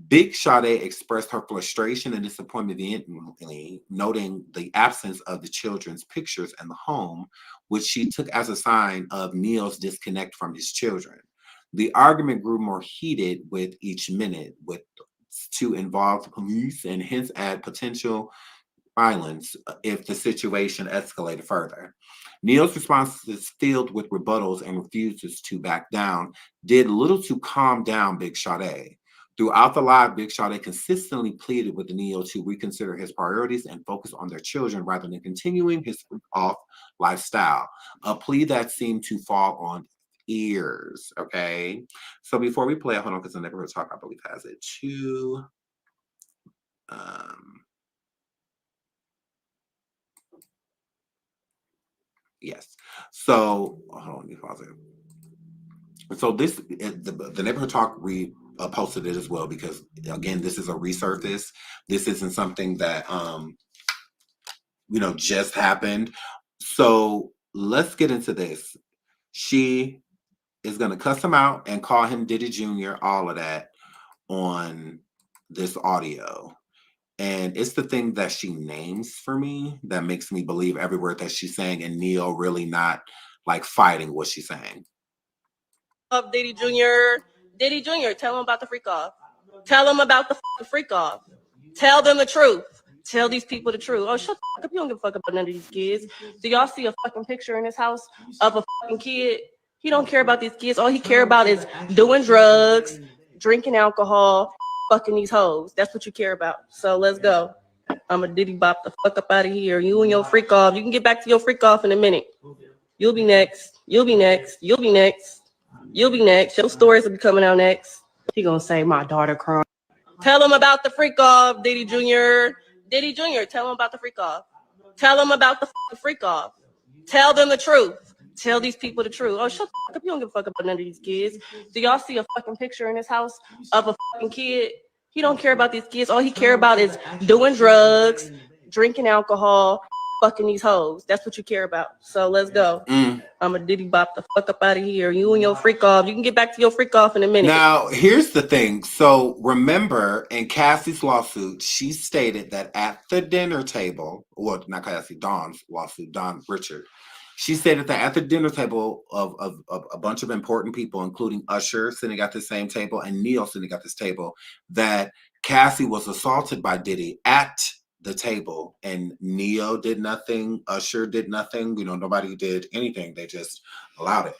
Big Sade expressed her frustration and disappointment vehemently, noting the absence of the children's pictures in the home, which she took as a sign of Ne-Yo's disconnect from his children. The argument grew more heated with each minute, to involve the police and hints at potential violence if the situation escalated further. Ne-Yo's response is filled with rebuttals and refuses to back down, did little to calm down Big Sade. Throughout the live, Big Sade consistently pleaded with Ne-Yo to reconsider his priorities and focus on their children rather than continuing his off lifestyle, a plea that seemed to fall on ears. Okay, so before we play, hold on, because the neighborhood talk, I believe, has it too. Yes. So hold on, let me pause it. So this, the neighborhood talk posted it as well, because again, this is a resurface. This isn't something that just happened. So let's get into this. She is going to cuss him out and call him Diddy Jr., all of that on this audio. And it's the thing that she names for me that makes me believe every word that she's saying, and Ne-Yo really not like fighting what she's saying. Of Diddy Jr. Diddy Jr., tell them about the freak off. Tell them about the freak off. Tell them the truth. Tell these people the truth. Oh, shut the fuck up. You don't give a fuck about none of these kids. Do y'all see a fucking picture in his house of a fucking kid? He don't care about these kids. All he care about is doing drugs, drinking alcohol, fucking these hoes. That's what you care about. So let's go. I'm a Diddy bop the fuck up out of here. You and your freak off. You can get back to your freak off in a minute. You'll be next. You'll be next. You'll be next. You'll be next. Your stories will be coming out next. He gonna say my daughter crying. Tell him about the freak off, Diddy Jr. Diddy Jr., tell him about the freak off. Tell him about the freak off. Tell them the truth. Tell these people the truth. Oh, shut the fuck up. You don't give a fuck about none of these kids. Do y'all see a fucking picture in his house of a fucking kid? He don't care about these kids. All he care about is doing drugs, drinking alcohol, fucking these hoes. That's what you care about. So let's go. I'm a Diddy bop the fuck up out of here. You and your freak off. You can get back to your freak off in a minute. Now, here's the thing. So remember, in Cassie's lawsuit, she stated that at the dinner table, well, not Cassie, Dawn's lawsuit, Dawn Richard, she stated that at the dinner table of a bunch of important people, including Usher sitting at the same table and Ne-Yo sitting at this table, that Cassie was assaulted by Diddy at the table, and Ne-Yo did nothing, Usher did nothing, nobody did anything. They just allowed it.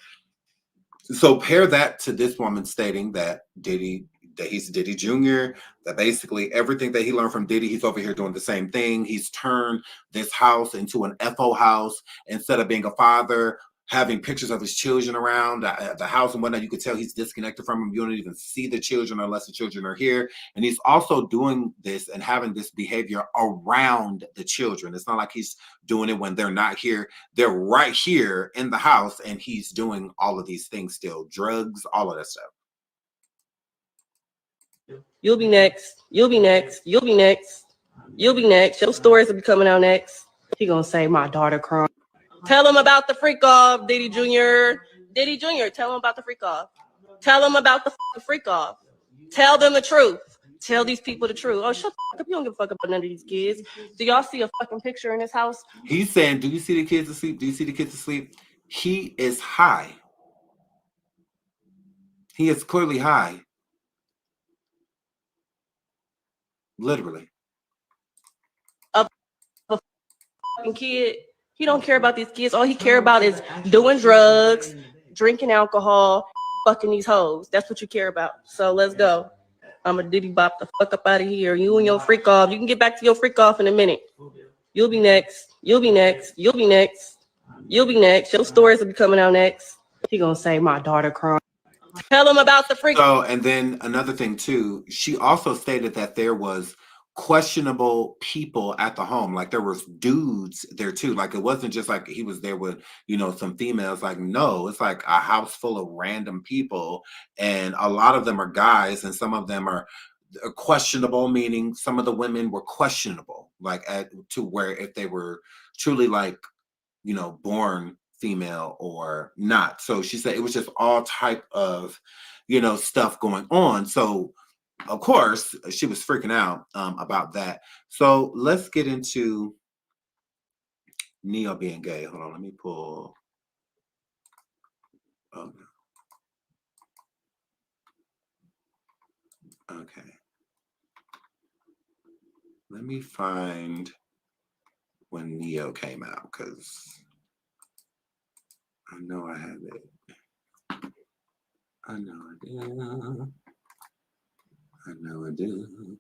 So pair that to this woman stating that he's Diddy Jr., that basically everything that he learned from Diddy, he's over here doing the same thing. He's turned this house into an FO house. Instead of being a father, having pictures of his children around the house and whatnot, you could tell he's disconnected from them. You don't even see the children unless the children are here. And he's also doing this and having this behavior around the children. It's not like he's doing it when they're not here. They're right here in the house, and he's doing all of these things still. Drugs, all of that stuff. You'll be next. You'll be next. You'll be next. You'll be next. Your stories will be coming out next. He gonna say my daughter crying. Tell him about the freak off, Diddy Jr. Diddy Jr., tell him about the freak off. Tell him about the freak off. Tell them the truth. Tell these people the truth. Oh, shut the fuck up. You don't give a fuck about none of these kids. Do y'all see a fucking picture in his house? He's saying, do you see the kids asleep? Do you see the kids asleep? He is high. He is clearly high. Literally. A fucking kid. He don't care about these kids. All he care about is doing drugs, drinking alcohol, fucking these hoes. That's what you care about. So let's go. I'm a Diddy bop the fuck up out of here. You and your freak off. You can get back to your freak off in a minute. You'll be next. You'll be next. You'll be next. You'll be next. Your stories will be coming out next. He gonna say my daughter crying. Tell him about the freak. So, and then another thing too, she also stated that there was questionable people at the home. Like there was dudes there too. Like it wasn't just like he was there with, some females. Like, no, it's like a house full of random people. And a lot of them are guys and some of them are questionable, meaning some of the women were questionable, like to where if they were truly like, born female or not. So she said it was just all type of, stuff going on. So of course, she was freaking out about that. So let's get into Ne-Yo being gay. Hold on, let me pull. Oh, no. Okay. Let me find when Ne-Yo came out, because I know I have it. I know I do. I know I do.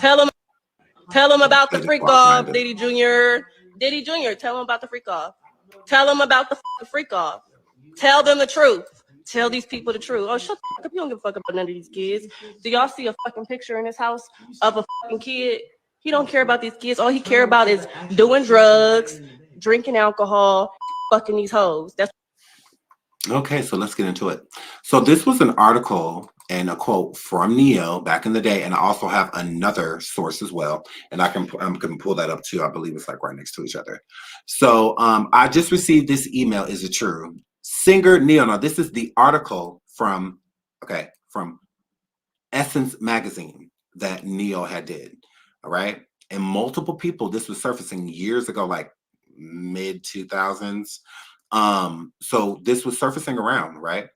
Tell him about the freak off, Diddy Jr. Diddy Jr., tell him about the freak off. Tell him about the freak off. Tell them the truth. Tell these people the truth. Oh, shut the fuck up. You don't give a fuck about none of these kids. Do y'all see a fucking picture in his house of a fucking kid? He don't care about these kids. All he care about is doing drugs, drinking alcohol, fucking these hoes. That's okay, so let's get into it. So this was an article and a quote from Ne-Yo back in the day, and I also have another source as well, and I can pull that up too. I believe it's like right next to each other. So I just received this email. Is it true? Singer Ne-Yo. Now this is the article from Essence magazine that Ne-Yo had did. All right, and multiple people. This was surfacing years ago, like mid 2000s. So this was surfacing around, right?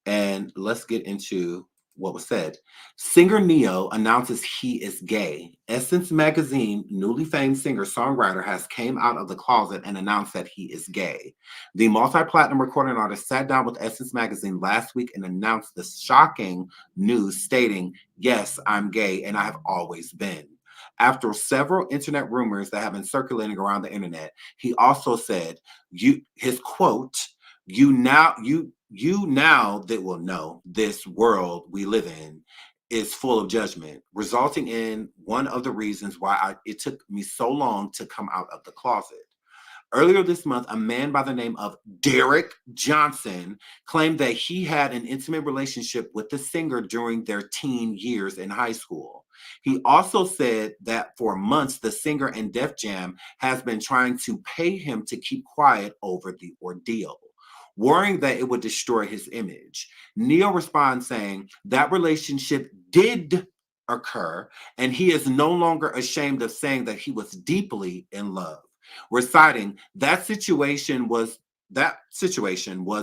And let's get into what was said. Singer Ne-Yo announces he is gay. Essence magazine, newly famed singer-songwriter has came out of the closet and announced that he is gay. The multi-platinum recording artist sat down with Essence magazine last week and announced the shocking news, stating, "Yes, I'm gay and I have always been." After several internet rumors that have been circulating around the internet, he also said, his quote, you you now that will know this world we live in is full of judgment, resulting in one of the reasons why it took me so long to come out of the closet. Earlier this month, a man by the name of Derek Johnson claimed that he had an intimate relationship with the singer during their teen years in high school. He also said that for months, the singer and Def Jam has been trying to pay him to keep quiet over the ordeal, worrying that it would destroy his image. Ne-Yo responds saying that relationship did occur, and he is no longer ashamed of saying that he was deeply in love, reciting that situation was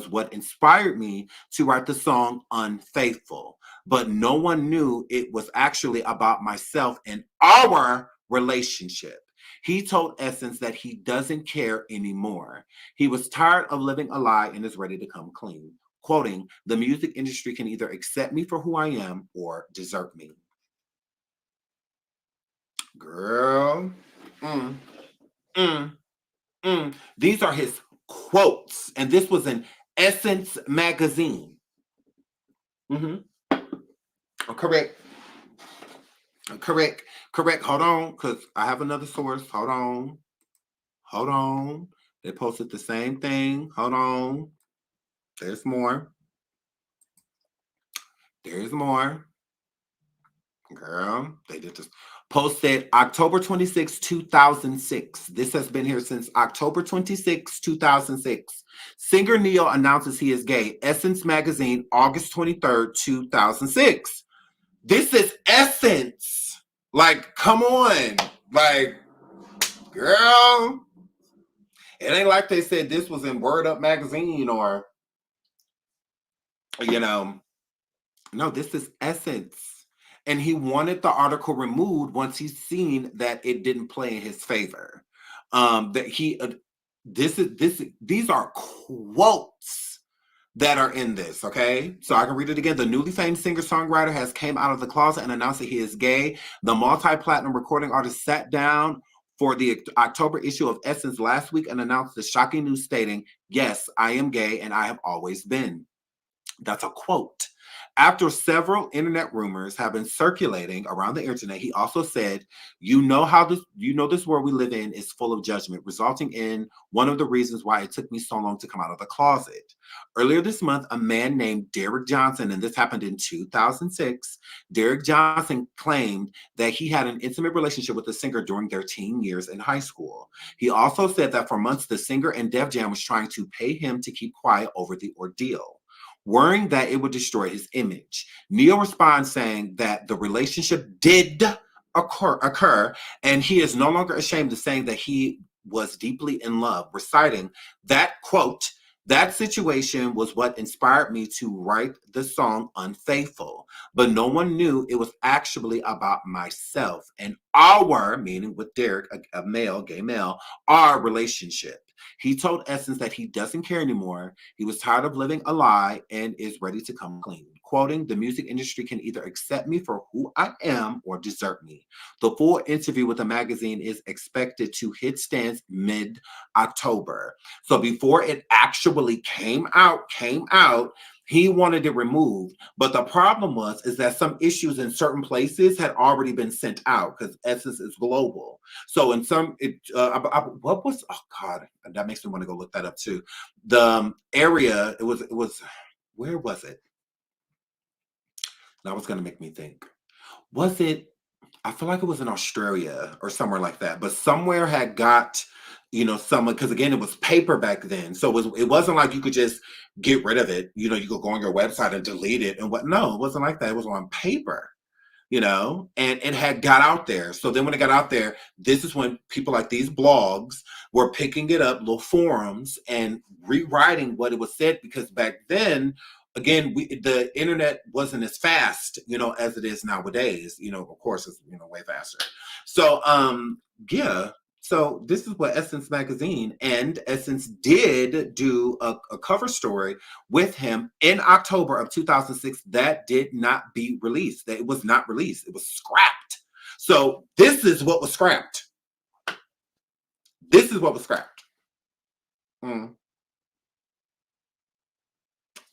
what inspired me to write the song Unfaithful, but no one knew it was actually about myself and our relationship. He told Essence that he doesn't care anymore. He was tired of living a lie and is ready to come clean. Quoting, "The music industry can either accept me for who I am or desert me." Girl. These are his quotes, and this was in Essence magazine. Correct. Hold on, because I have another source. Hold on. They posted the same thing. Hold on. There's more. Girl, they did this. Posted October 26, 2006. This has been here since October 26, 2006. Singer Ne-Yo announces he is gay. Essence magazine, August 23rd, 2006. This is Essence. Like, come on. Like, girl. It ain't like they said this was in Word Up magazine or, no, this is Essence. And he wanted the article removed once he's seen that it didn't play in his favor. These are quotes that are in this, okay? So I can read it again. The newly famed singer-songwriter has came out of the closet and announced that he is gay. The multi-platinum recording artist sat down for the October issue of Essence last week and announced the shocking news stating, "Yes, I am gay and I have always been." That's a quote. After several internet rumors have been circulating around the internet, he also said, this world we live in is full of judgment, resulting in one of the reasons why it took me so long to come out of the closet. Earlier this month, a man named Derek Johnson, and this happened in 2006, Derek Johnson claimed that he had an intimate relationship with the singer during their teen years in high school. He also said that for months, the singer and Def Jam was trying to pay him to keep quiet over the ordeal, worrying that it would destroy his image. Ne-Yo responds saying that the relationship did occur, and he is no longer ashamed of saying that he was deeply in love, reciting that, quote, "That situation was what inspired me to write the song Unfaithful, but no one knew it was actually about myself and our," meaning with Derek, a male, gay male, "our relationship." He told Essence that he doesn't care anymore. He was tired of living a lie and is ready to come clean. Quoting, "The music industry can either accept me for who I am or desert me." The full interview with the magazine is expected to hit stands mid-October. So before it actually came out, he wanted it removed. But the problem is that some issues in certain places had already been sent out because Essence is global. So in some, that makes me want to go look that up too. The area, it was, where was it? That was going to make me think. Was it, I feel like it was in Australia or somewhere like that, but somewhere had got, someone, because again, it was paper back then. So it wasn't like you could just get rid of it. You could go on your website and delete it and what. No, it wasn't like that. It was on paper, and it had got out there. So then when it got out there, this is when people like these blogs were picking it up, little forums, and rewriting what it was said, because back then, again, the internet wasn't as fast, as it is nowadays. Of course, it's way faster. So, yeah. So this is what Essence magazine, and Essence did do a cover story with him in October of 2006 that did not be released. That it was not released. It was scrapped. So this is what was scrapped.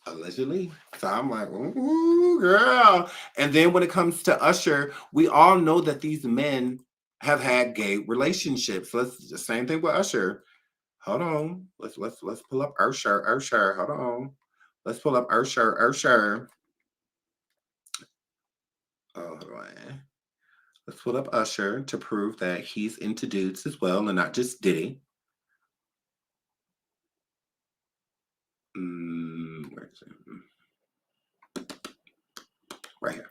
Allegedly. So I'm like, ooh, girl. And then when it comes to Usher, we all know that these men have had gay relationships. Let's the same thing with Usher. Hold on. Let's pull up Usher. Hold on. Let's pull up Usher. Oh, hold on. Let's pull up Usher to prove that he's into dudes as well and not just Diddy. Where is it? Right here.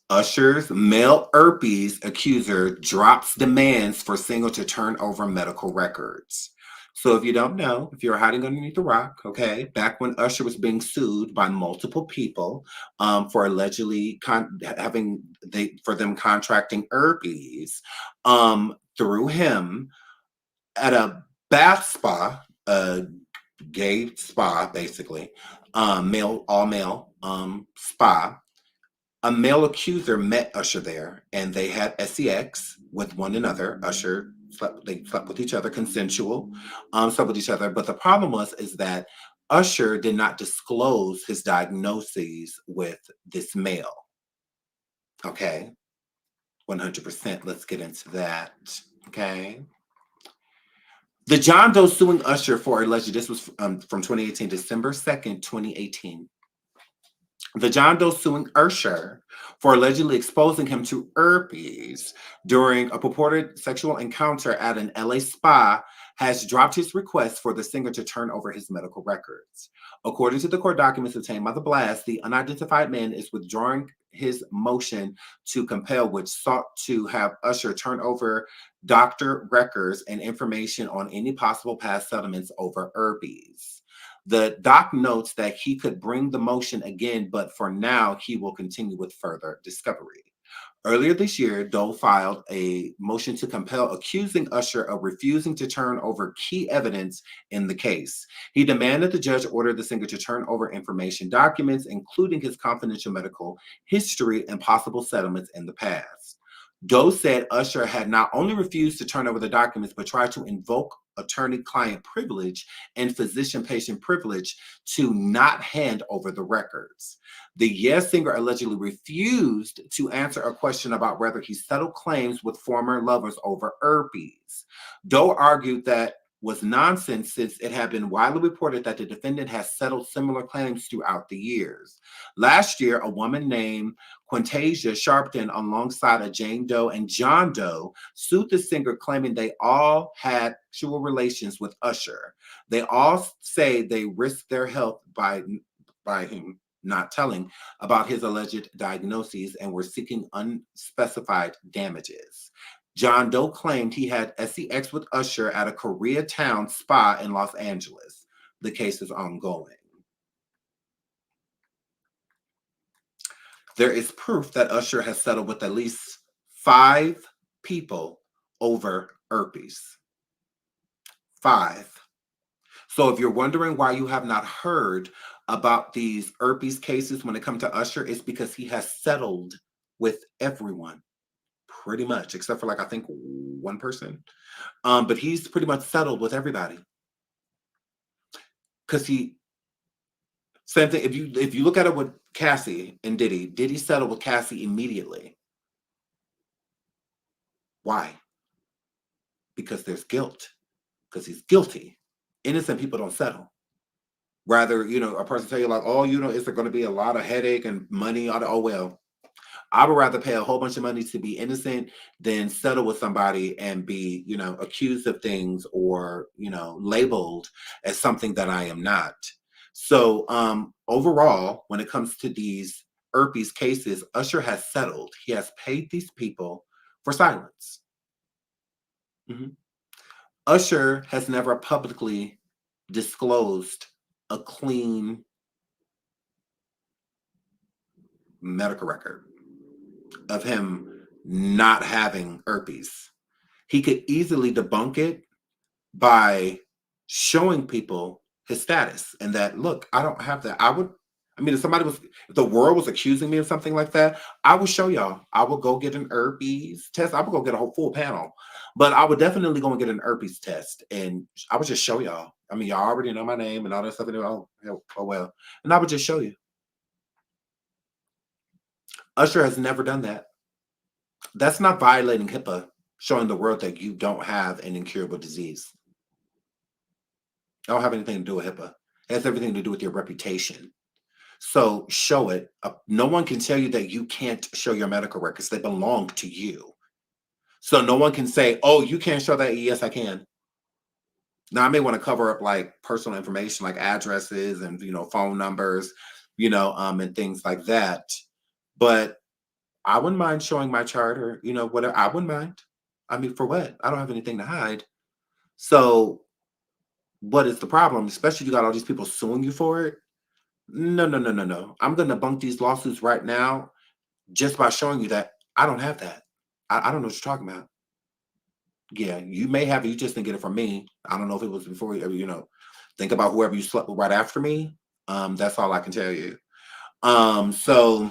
Usher's male herpes accuser drops demands for single to turn over medical records. So if you don't know, if you're hiding underneath the rock, okay, back when Usher was being sued by multiple people for allegedly for them contracting herpes through him at a bath spa, a gay spa, basically, all male spa. A male accuser met Usher there, and they had sex with one another. Usher they slept with each other, consensual, slept with each other. But the problem is that Usher did not disclose his diagnoses with this male. Okay, 100%. Let's get into that. Okay. The John Doe suing Usher for alleged. This was from 2018, December 2nd, 2018. The John Doe suing Usher for allegedly exposing him to herpes during a purported sexual encounter at an LA spa has dropped his request for the singer to turn over his medical records. According to the court documents obtained by the blast, the unidentified man is withdrawing his motion to compel, which sought to have Usher turn over doctor records and information on any possible past settlements over herpes. The doc notes that he could bring the motion again, but for now, he will continue with further discovery. Earlier this year, Doe filed a motion to compel, accusing Usher of refusing to turn over key evidence in the case. He demanded the judge order the singer to turn over information documents, including his confidential medical history and possible settlements in the past. Doe said Usher had not only refused to turn over the documents, but tried to invoke attorney-client privilege and physician-patient privilege to not hand over the records. The Yes singer allegedly refused to answer a question about whether he settled claims with former lovers over herpes. Doe argued that was nonsense since it had been widely reported that the defendant has settled similar claims throughout the years. Last year, a woman named Quintasia Sharpton, alongside a Jane Doe and John Doe, sued the singer, claiming they all had sexual relations with Usher. They all say they risked their health by him not telling about his alleged diagnoses and were seeking unspecified damages. John Doe claimed he had sex with Usher at a Koreatown spa in Los Angeles. The case is ongoing. There is proof that Usher has settled with at least 5 people over herpes. 5. So if you're wondering why you have not heard about these herpes cases when it comes to Usher, it's because he has settled with everyone. Pretty much, except for I think one person. But he's pretty much settled with everybody. Because same thing, if you look at it with Cassie and Diddy settled with Cassie immediately. Why? Because there's guilt. Because he's guilty. Innocent people don't settle. Rather, a person tell you oh, it's going to be a lot of headache and money. Oh, well. I would rather pay a whole bunch of money to be innocent than settle with somebody and be, accused of things or, labeled as something that I am not. So overall, when it comes to these herpes cases, Usher has settled. He has paid these people for silence. Mm-hmm. Usher has never publicly disclosed a clean medical record of him not having herpes. He could easily debunk it by showing people his status and that, look, I don't have that. If the world was accusing me of something like that, I will show y'all. I will go get an herpes test. I will go get a whole full panel. But I would definitely go and get an herpes test, and I would just show y'all. I mean, y'all already know my name and all that stuff. And oh well. And I would just show you. Usher has never done that. That's not violating HIPAA, showing the world that you don't have an incurable disease. I don't have anything to do with HIPAA. It has everything to do with your reputation. So show it. No one can tell you that you can't show your medical records. They belong to you. So no one can say, oh, you can't show that. Yes, I can. Now, I may want to cover up like personal information, like addresses and, phone numbers, and things like that. But I wouldn't mind showing my chart or, whatever. I wouldn't mind. I mean, for what? I don't have anything to hide. So what is the problem? Especially you got all these people suing you for it. No. I'm going to debunk these lawsuits right now just by showing you that I don't have that. I don't know what you're talking about. Yeah, you may have it. You just didn't get it from me. I don't know if it was before you, think about whoever you slept with right after me. That's all I can tell you. So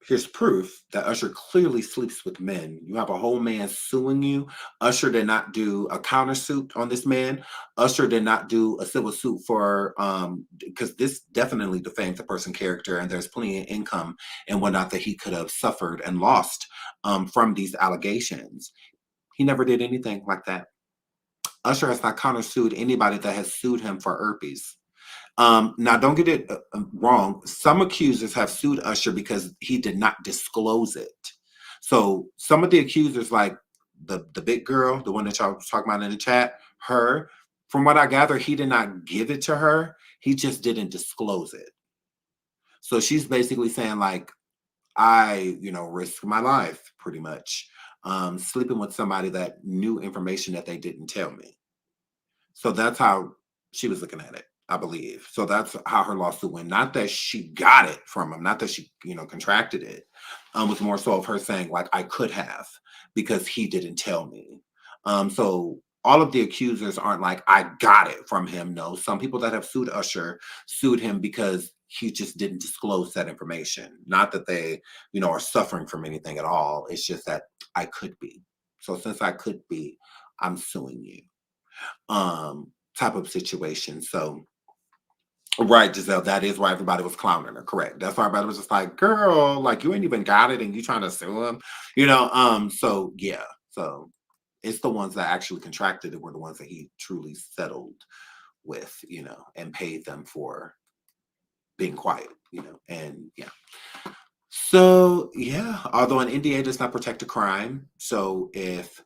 here's proof that Usher clearly sleeps with men. You have a whole man suing you. Usher did not do a countersuit on this man. Usher did not do a civil suit for, because this definitely defames a person's character, and there's plenty of income and whatnot that he could have suffered and lost from these allegations. He never did anything like that. Usher has not countersued anybody that has sued him for herpes. Now, don't get it wrong. Some accusers have sued Usher because he did not disclose it. So some of the accusers, like the big girl, the one that y'all was talking about in the chat, her, from what I gather, he did not give it to her. He just didn't disclose it. So she's basically saying, like, I, risked my life pretty much, sleeping with somebody that knew information that they didn't tell me. So that's how she was looking at it, I believe. So that's how her lawsuit went. Not that she got it from him, not that she, contracted it. It was more so of her saying, like, I could have because he didn't tell me. So all of the accusers aren't like, I got it from him. No, some people that have sued Usher sued him because he just didn't disclose that information. Not that they, are suffering from anything at all. It's just that I could be. So since I could be, I'm suing you. Type of situation. So, right, Giselle, that is why everybody was clowning her. Correct. That's why everybody was just like, girl, like you ain't even got it and you trying to sue him, so yeah. So it's the ones that actually contracted it were the ones that he truly settled with, and paid them for being quiet, and yeah. So yeah, although an NDA does not protect a crime, so if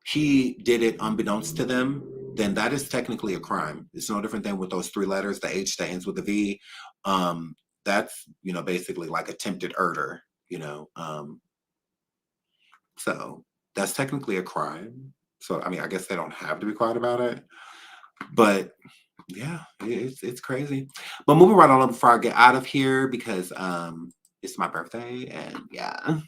he did it unbeknownst to them, then that is technically a crime. It's no different than with those 3 letters, the H that ends with a V. That's, basically like attempted murder, so that's technically a crime. So, I mean, I guess they don't have to be quiet about it, but yeah, it's crazy. But moving right on before I get out of here, because it's my birthday and yeah.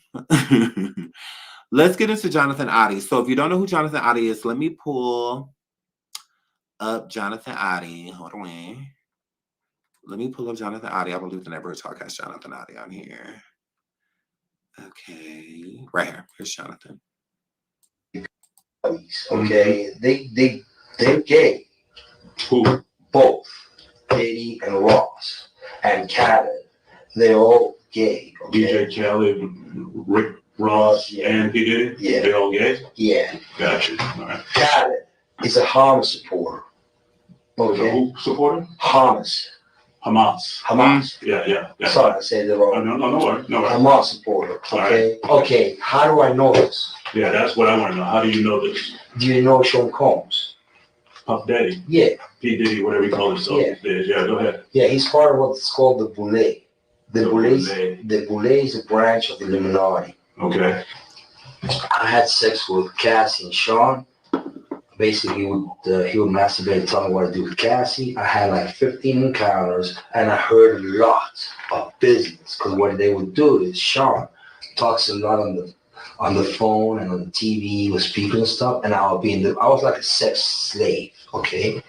Let's get into Jonathan Oddi. So if you don't know who Jonathan Oddi is, let me pull up Jonathan Oddi. Hold on. Let me pull up Jonathan Oddi. I believe the neighborhood talk has Jonathan Oddi on here. Okay. Right here. Here's Jonathan. Okay. They're gay. Who? Both. Diddy and Ross. And Khaled. They're all gay. Okay? DJ Khaled, Rick Ross, yeah. and P. Diddy? Yeah. They all gay? Yeah. Gotcha. All right. Khaled is a Hamas supporter. Okay. Who supporter? Hamas. Yeah. Sorry, I said it wrong. No worries. Hamas supporter. Okay. Right. Okay. How do I know this? Yeah, that's what I want to know. How do you know this? Do you know Sean Combs? Puff Daddy? Yeah. P. Diddy, whatever you call himself. Yeah, go ahead. Yeah, he's part of what's called the Boule. The Boule is a branch of the Illuminati. Okay. I had sex with Cassie and Sean. Basically, he would masturbate and tell me what to do with Cassie. I had like 15 encounters, and I heard a lot of business. Because what they would do is Sean talks a lot on the phone and on the TV with people and stuff, and I was like a sex slave. Okay,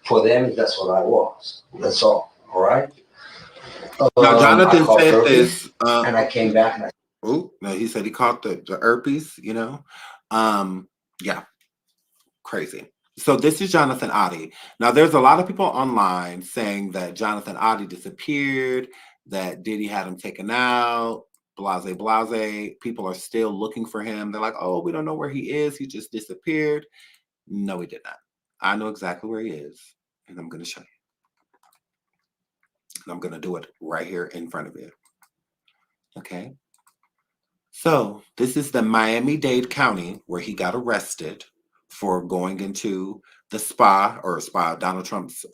for them that's what I was. That's all. All right. Now Jonathan said this, and I came back and Oh, no, he said he caught the herpes, Yeah, crazy. So this is Jonathan Oddi. Now, there's a lot of people online saying that Jonathan Oddi disappeared, that Diddy had him taken out, blase, blase. People are still looking for him. They're like, oh, we don't know where he is. He just disappeared. No, he did not. I know exactly where he is, and I'm going to show you. And I'm going to do it right here in front of you. Okay. So this is the Miami-Dade County where he got arrested for going into the spa Donald Trump's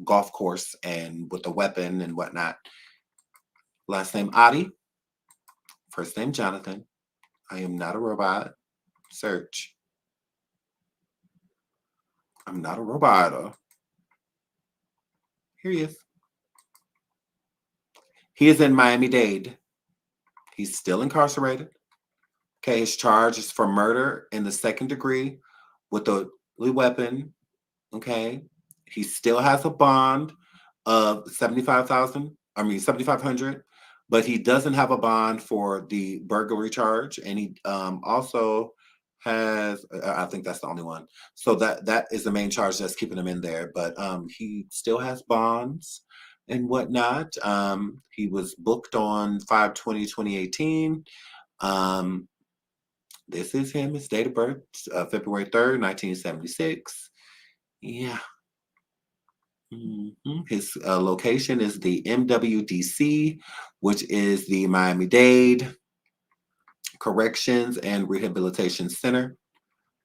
golf course and with a weapon and whatnot. Last name Oddi, first name Jonathan. I am not a robot. Search. I'm not a robot. Here he is. He is in Miami-Dade. He's still incarcerated. Okay, his charge is for murder in the second degree with a weapon. Okay, he still has a bond of $75,000, but he doesn't have a bond for the burglary charge, and he also has, I think that's the only one. So that is the main charge that's keeping him in there, but he still has bonds and whatnot. He was booked on 5/20/2018. This is him, his date of birth, February 3rd, 1976. Yeah. His location is the MWDC, which is the Miami-Dade Corrections and Rehabilitation Center.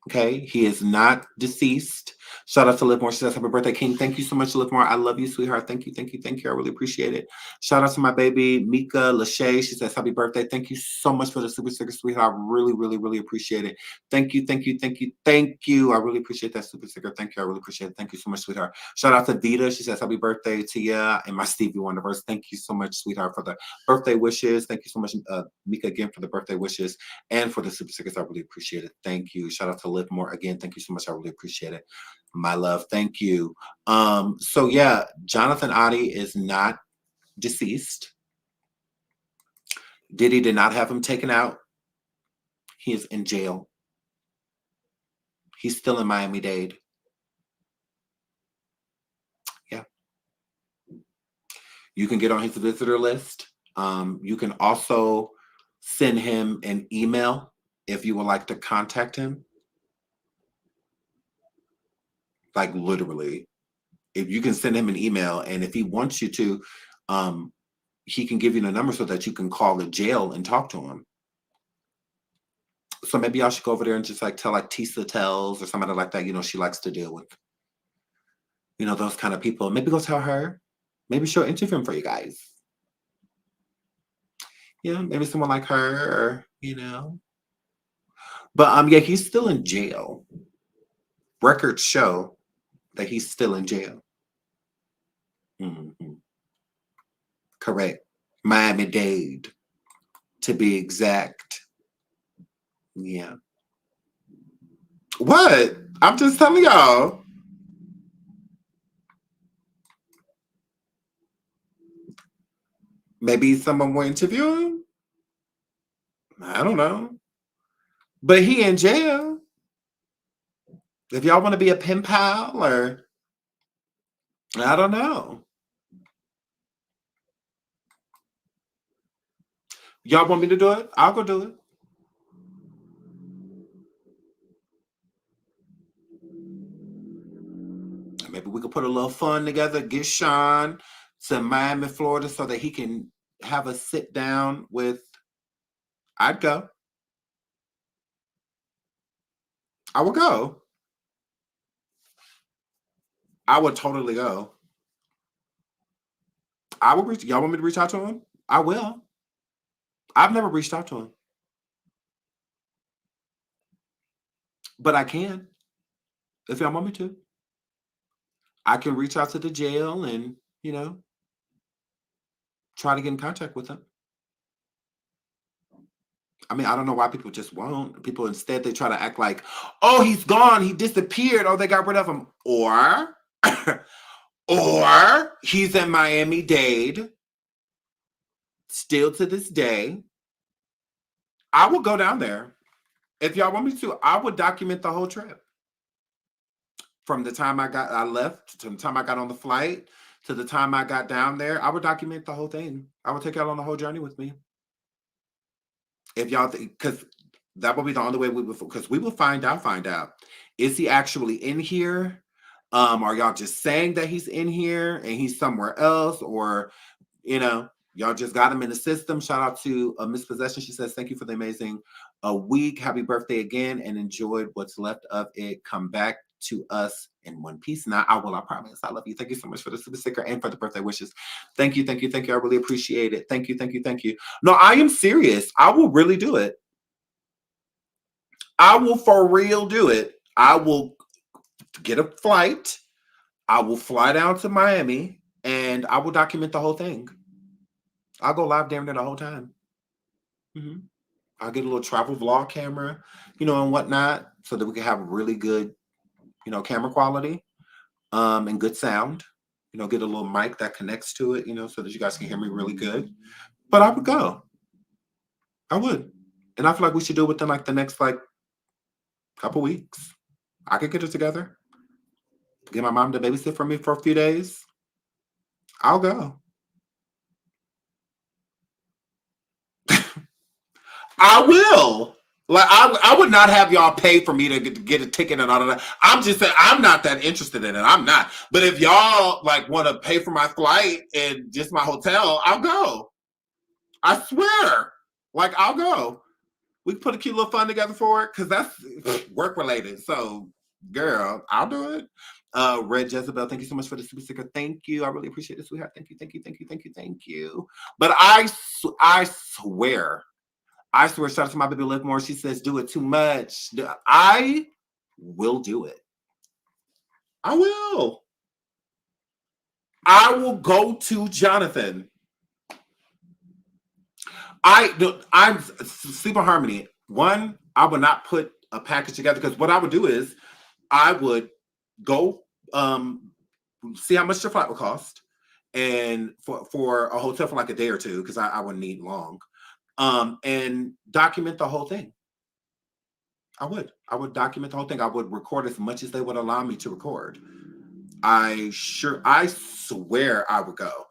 Okay, he is not deceased. Shout out to Liv Moore. She says, happy birthday, King. Thank you so much, Liv Moore. I love you, sweetheart. Thank you, thank you, thank you. I really appreciate it. Shout out to my baby, Mika Lachey. She says, happy birthday. Thank you so much for the super sticker, sweetheart. I really, really, really appreciate it. Thank you, thank you, thank you, thank you. I really appreciate that super sticker. Thank you. I really appreciate it. Thank you so much, sweetheart. Shout out to Vita. She says, happy birthday to you and my Stevie Wonderverse. Thank you so much, sweetheart, for the birthday wishes. Thank you so much, Mika, again, for the birthday wishes and for the super stickers. I really appreciate it. Thank you. Shout out to Liv Moore again. Thank you so much. I really appreciate it. My love. Thank you. So yeah, Jonathan Oddi is not deceased. Diddy did not have him taken out. He is in jail. He's still in Miami-Dade. Yeah. You can get on his visitor list. You can also send him an email if you would like to contact him. Like literally, if you can send him an email, and if he wants you to, he can give you the number so that you can call the jail and talk to him. So maybe y'all should go over there and just like tell like Tisa Tells or somebody like that. She likes to deal with, those kind of people. Maybe go tell her. Maybe she'll interview him for you guys. Yeah, maybe someone like her, But yeah, he's still in jail. Records show that he's still in jail. Correct. Miami-Dade, to be exact. Yeah. What? I'm just telling y'all. Maybe someone will interview him. I don't know. But he in jail. If y'all want to be a pen pal or I don't know. Y'all want me to do it? I'll go do it. Maybe we could put a little fun together, get Sean to Miami, Florida, so that he can have a sit down with. I'd go. I would go. I would totally go. I would reach. Y'all want me to reach out to him? I will. I've never reached out to him. But I can. If y'all want me to. I can reach out to the jail and, try to get in contact with him. I mean, I don't know why people just won't. People instead, they try to act like, oh, he's gone. He disappeared. Oh, they got rid of him. Or he's in Miami-Dade still to this day. I will go down there. If y'all want me to, I would document the whole trip. From the time I left to the time I got on the flight to the time I got down there, I would document the whole thing. I would take y'all on the whole journey with me. If y'all think, because that will be the only way we would, because we will find out. Is he actually in here? Are y'all just saying that he's in here and he's somewhere else? Or, you know, y'all just got him in the system. Shout out to Miss Possession. She says, thank you for the amazing week. Happy birthday again and enjoyed what's left of it. Come back to us in one piece. Now, I will, I promise. I love you. Thank you so much for the super sticker and for the birthday wishes. Thank you. I really appreciate it. Thank you. No, I am serious. I will really do it. I will for real do it. I will get a flight. I will fly down to Miami and I will document the whole thing. I'll go live damn near the whole time. I'll get a little travel vlog camera, you know, and whatnot, so that we can have really good, you know, camera quality, and good sound. You know, get a little mic that connects to it, you know, so that you guys can hear me really good. But I would go. I would. And I feel like we should do it within like the next like couple weeks. I could get it together. Get my mom to babysit for me for a few days. I'll go. I will. Like I would not have y'all pay for me to get a ticket and all of that. I'm just saying I'm not that interested in it. I'm not. But if y'all like want to pay for my flight and just my hotel, I'll go. I swear. Like I'll go. We can put a cute little fund together for it because that's work related. So, girl, I'll do it. Red Jezebel, thank you so much for the super sticker. Thank you. I really appreciate it, sweetheart. Thank you. But I swear, shout out to my baby Live She says, do it too much. I will do it. I will. I will go to Jonathan. I'm Sleep on Harmony. One, I would not put a package together because what I would do is I would go see how much the flight would cost and for a hotel for like a day or two because I wouldn't need long. And document the whole thing. I would document the whole thing. I would record as much as they would allow me to record. I swear I would go.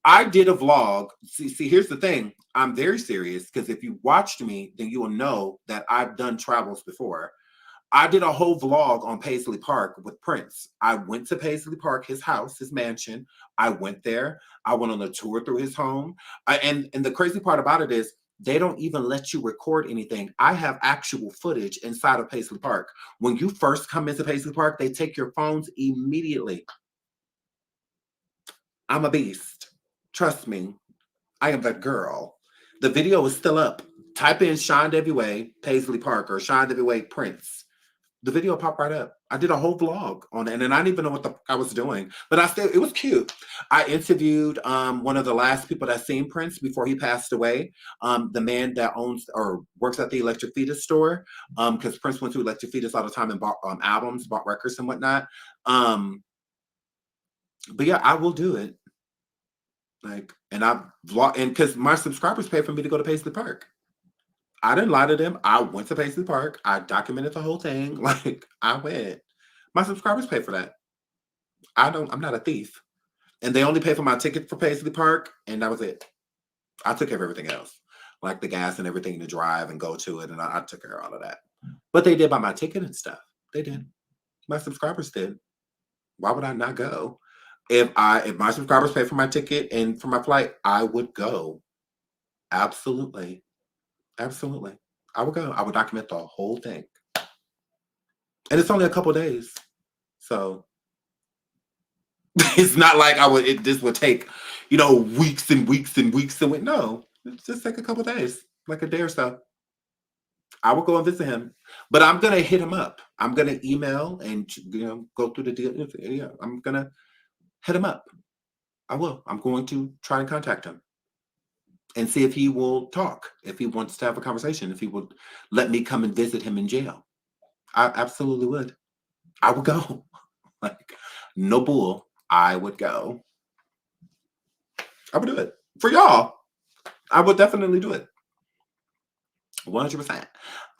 I did a vlog. See, here's the thing. I'm very serious because if you watched me, then you will know that I've done travels before. I did a whole vlog on Paisley Park with Prince. I went to Paisley Park, his house, his mansion. I went there. I went on a tour through his home. And the crazy part about it is they don't even let you record anything. I have actual footage inside of Paisley Park. When you first come into Paisley Park, they take your phones immediately. I'm a beast. Trust me. I am that girl. The video is still up. Type in SeanDavieWay Paisley Park or SeanDavieWay Prince. The video popped right up. I did a whole vlog on it, and I didn't even know what I was doing, but it was cute. I interviewed one of the last people that seen Prince before he passed away, the man that owns or works at the Electric Fetus store, because Prince went to Electric Fetus all the time and bought albums, bought records and whatnot. But yeah, I will do it. And I vlog, and because my subscribers pay for me to go to Paisley Park. I didn't lie to them. I went to Paisley Park. I documented the whole thing. I went. My subscribers pay for that. I'm not a thief. And they only pay for my ticket for Paisley Park, and that was it. I took care of everything else. Like the gas and everything to drive and go to it, and I took care of all of that. But they did buy my ticket and stuff. They did. My subscribers did. Why would I not go? If my subscribers pay for my ticket and for my flight, I would go. Absolutely. I would go. I would document the whole thing. And it's only a couple days. So it's not like this would take, weeks and weeks and weeks to wait. No, it's just take a couple days, like a day or so. I will go and visit him, but I'm going to hit him up. I'm going to email and, go through the deal. Yeah, I'm going to hit him up. I will. I'm going to try and contact him and see if he will talk, if he wants to have a conversation, if he would let me come and visit him in jail. I absolutely would. I would go. No bull. I would go. I would do it. For y'all, I would definitely do it. 100%.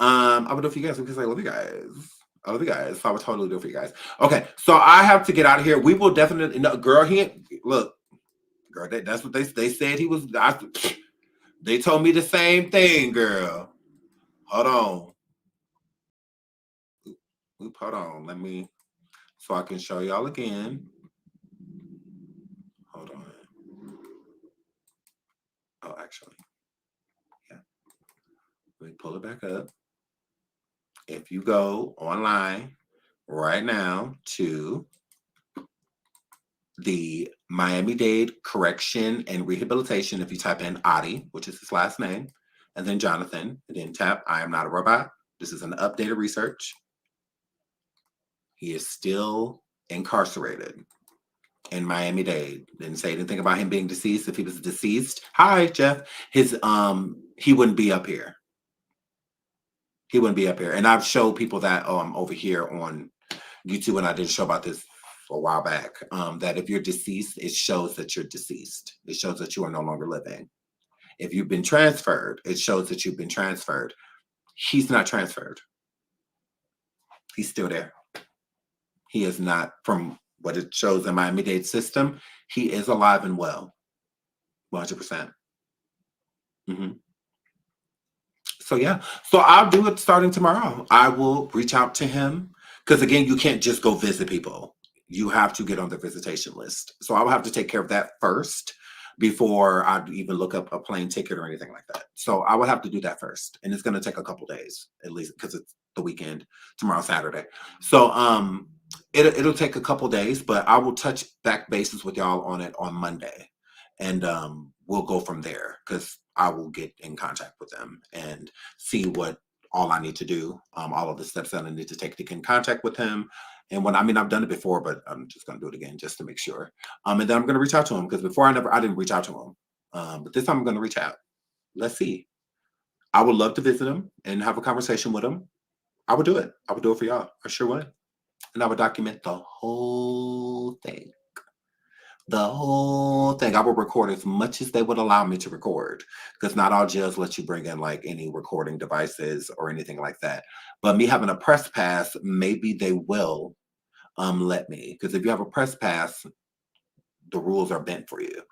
I would do it for you guys because I love you guys. I love you guys. So I would totally do it for you guys. Okay, so I have to get out of here. We will definitely, no, girl, look, girl, that's what they said he was. They told me the same thing, girl. Hold on. Oop, hold on. Let me, so I can show y'all again. Hold on. Oh, actually, yeah. Let me pull it back up. If you go online right now to the Miami-Dade Correction and Rehabilitation, if you type in Oddi, which is his last name, and then Jonathan, and then tap I am not a robot. This is an updated research. He is still incarcerated in Miami-Dade. Didn't say anything about him being deceased. If he was deceased, hi, Jeff, he wouldn't be up here. He wouldn't be up here. And I've showed people that over here on YouTube, and I did a show about this a while back, that if you're deceased, it shows that you're deceased. It shows that you are no longer living. If you've been transferred, it shows that you've been transferred. He's not transferred. He's still there. He is not, from what it shows in Miami-Dade system, he is alive and well. 100%. So yeah, so I'll do it starting tomorrow. I will reach out to him because again, you can't just go visit people. You have to get on the visitation list. So I will have to take care of that first before I even look up a plane ticket or anything like that. So I will have to do that first, and it's going to take a couple days at least because it's the weekend. Tomorrow, Saturday. So it'll take a couple days, but I will touch back bases with y'all on it on Monday, and we'll go from there because I will get in contact with them and see what all I need to do, all of the steps that I need to take to get in contact with him. And I've done it before, but I'm just going to do it again just to make sure. And then I'm going to reach out to him because before I didn't reach out to him. But this time I'm going to reach out. Let's see. I would love to visit him and have a conversation with him. I would do it. I would do it for y'all. I sure would. And I would document the whole thing. The whole thing. I will record as much as they would allow me to record, because not all jails let you bring in like any recording devices or anything like that. But me having a press pass, maybe they will let me, because if you have a press pass, the rules are bent for you.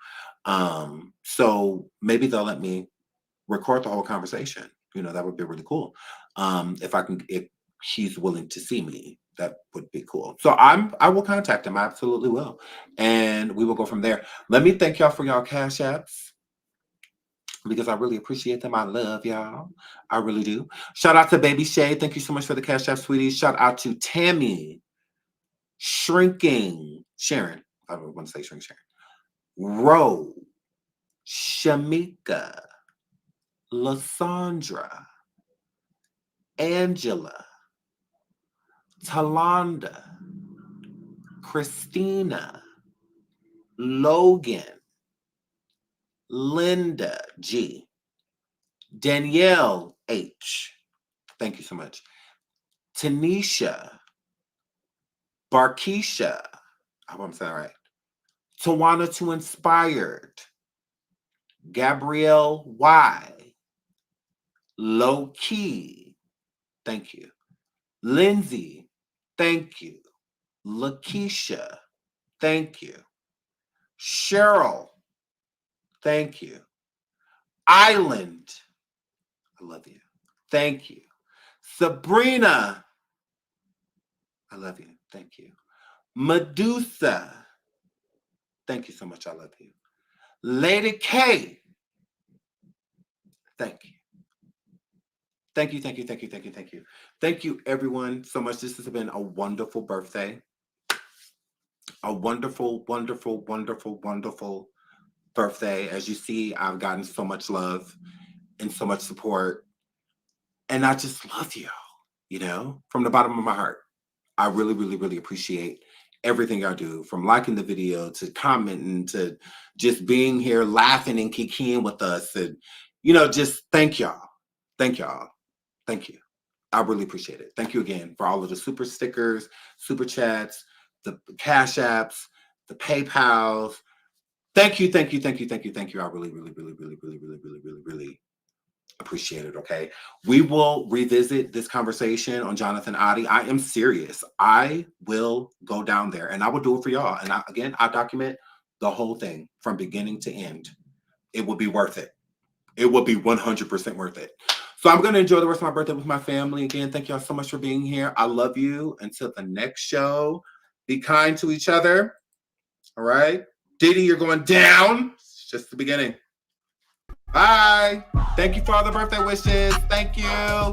So maybe they'll let me record the whole conversation. That would be really cool. If he's willing to see me, that would be cool. So I will contact him. I absolutely will. And we will go from there. Let me thank y'all for y'all cash apps, because I really appreciate them. I love y'all. I really do. Shout out to Baby Shay. Thank you so much for the cash app, sweetie. Shout out to Tammy. Sharon. I don't want to say Sharon. Ro. Shamika. Lysandra. Angela. Talonda, Christina, Logan, Linda G, Danielle H. Thank you so much. Tanisha, Barkeisha. I hope I'm saying that right. Tawana to Inspired, Gabrielle Y, Low Key. Thank you. Lindsay. Thank you. Lakeisha, thank you. Cheryl, thank you. Island, I love you. Thank you. Sabrina, I love you. Thank you. Medusa, thank you so much. I love you. Lady K, thank you. Thank you, thank you, thank you, thank you, thank you. Thank you, everyone, so much. This has been a wonderful birthday. A wonderful, wonderful, wonderful, wonderful birthday. As you see, I've gotten so much love and so much support. And I just love y'all, from the bottom of my heart. I really, really, really appreciate everything y'all do, from liking the video to commenting to just being here, laughing and kikiing with us. And, just thank y'all. Thank y'all. Thank you. I really appreciate it. Thank you again for all of the super stickers, super chats, the cash apps, the PayPals. Thank you, thank you, thank you, thank you, thank you. I really, really, really, really, really, really, really, really, really appreciate it. appreciate it, okay? We will revisit this conversation on Jonathan Oddi. I am serious. I will go down there and I will do it for y'all. And I document the whole thing from beginning to end. It will be worth it. It will be 100% worth it. So I'm going to enjoy the rest of my birthday with my family. Again, thank y'all so much for being here. I love you. Until the next show, be kind to each other. All right? Diddy, you're going down. It's just the beginning. Bye. Thank you for all the birthday wishes. Thank you.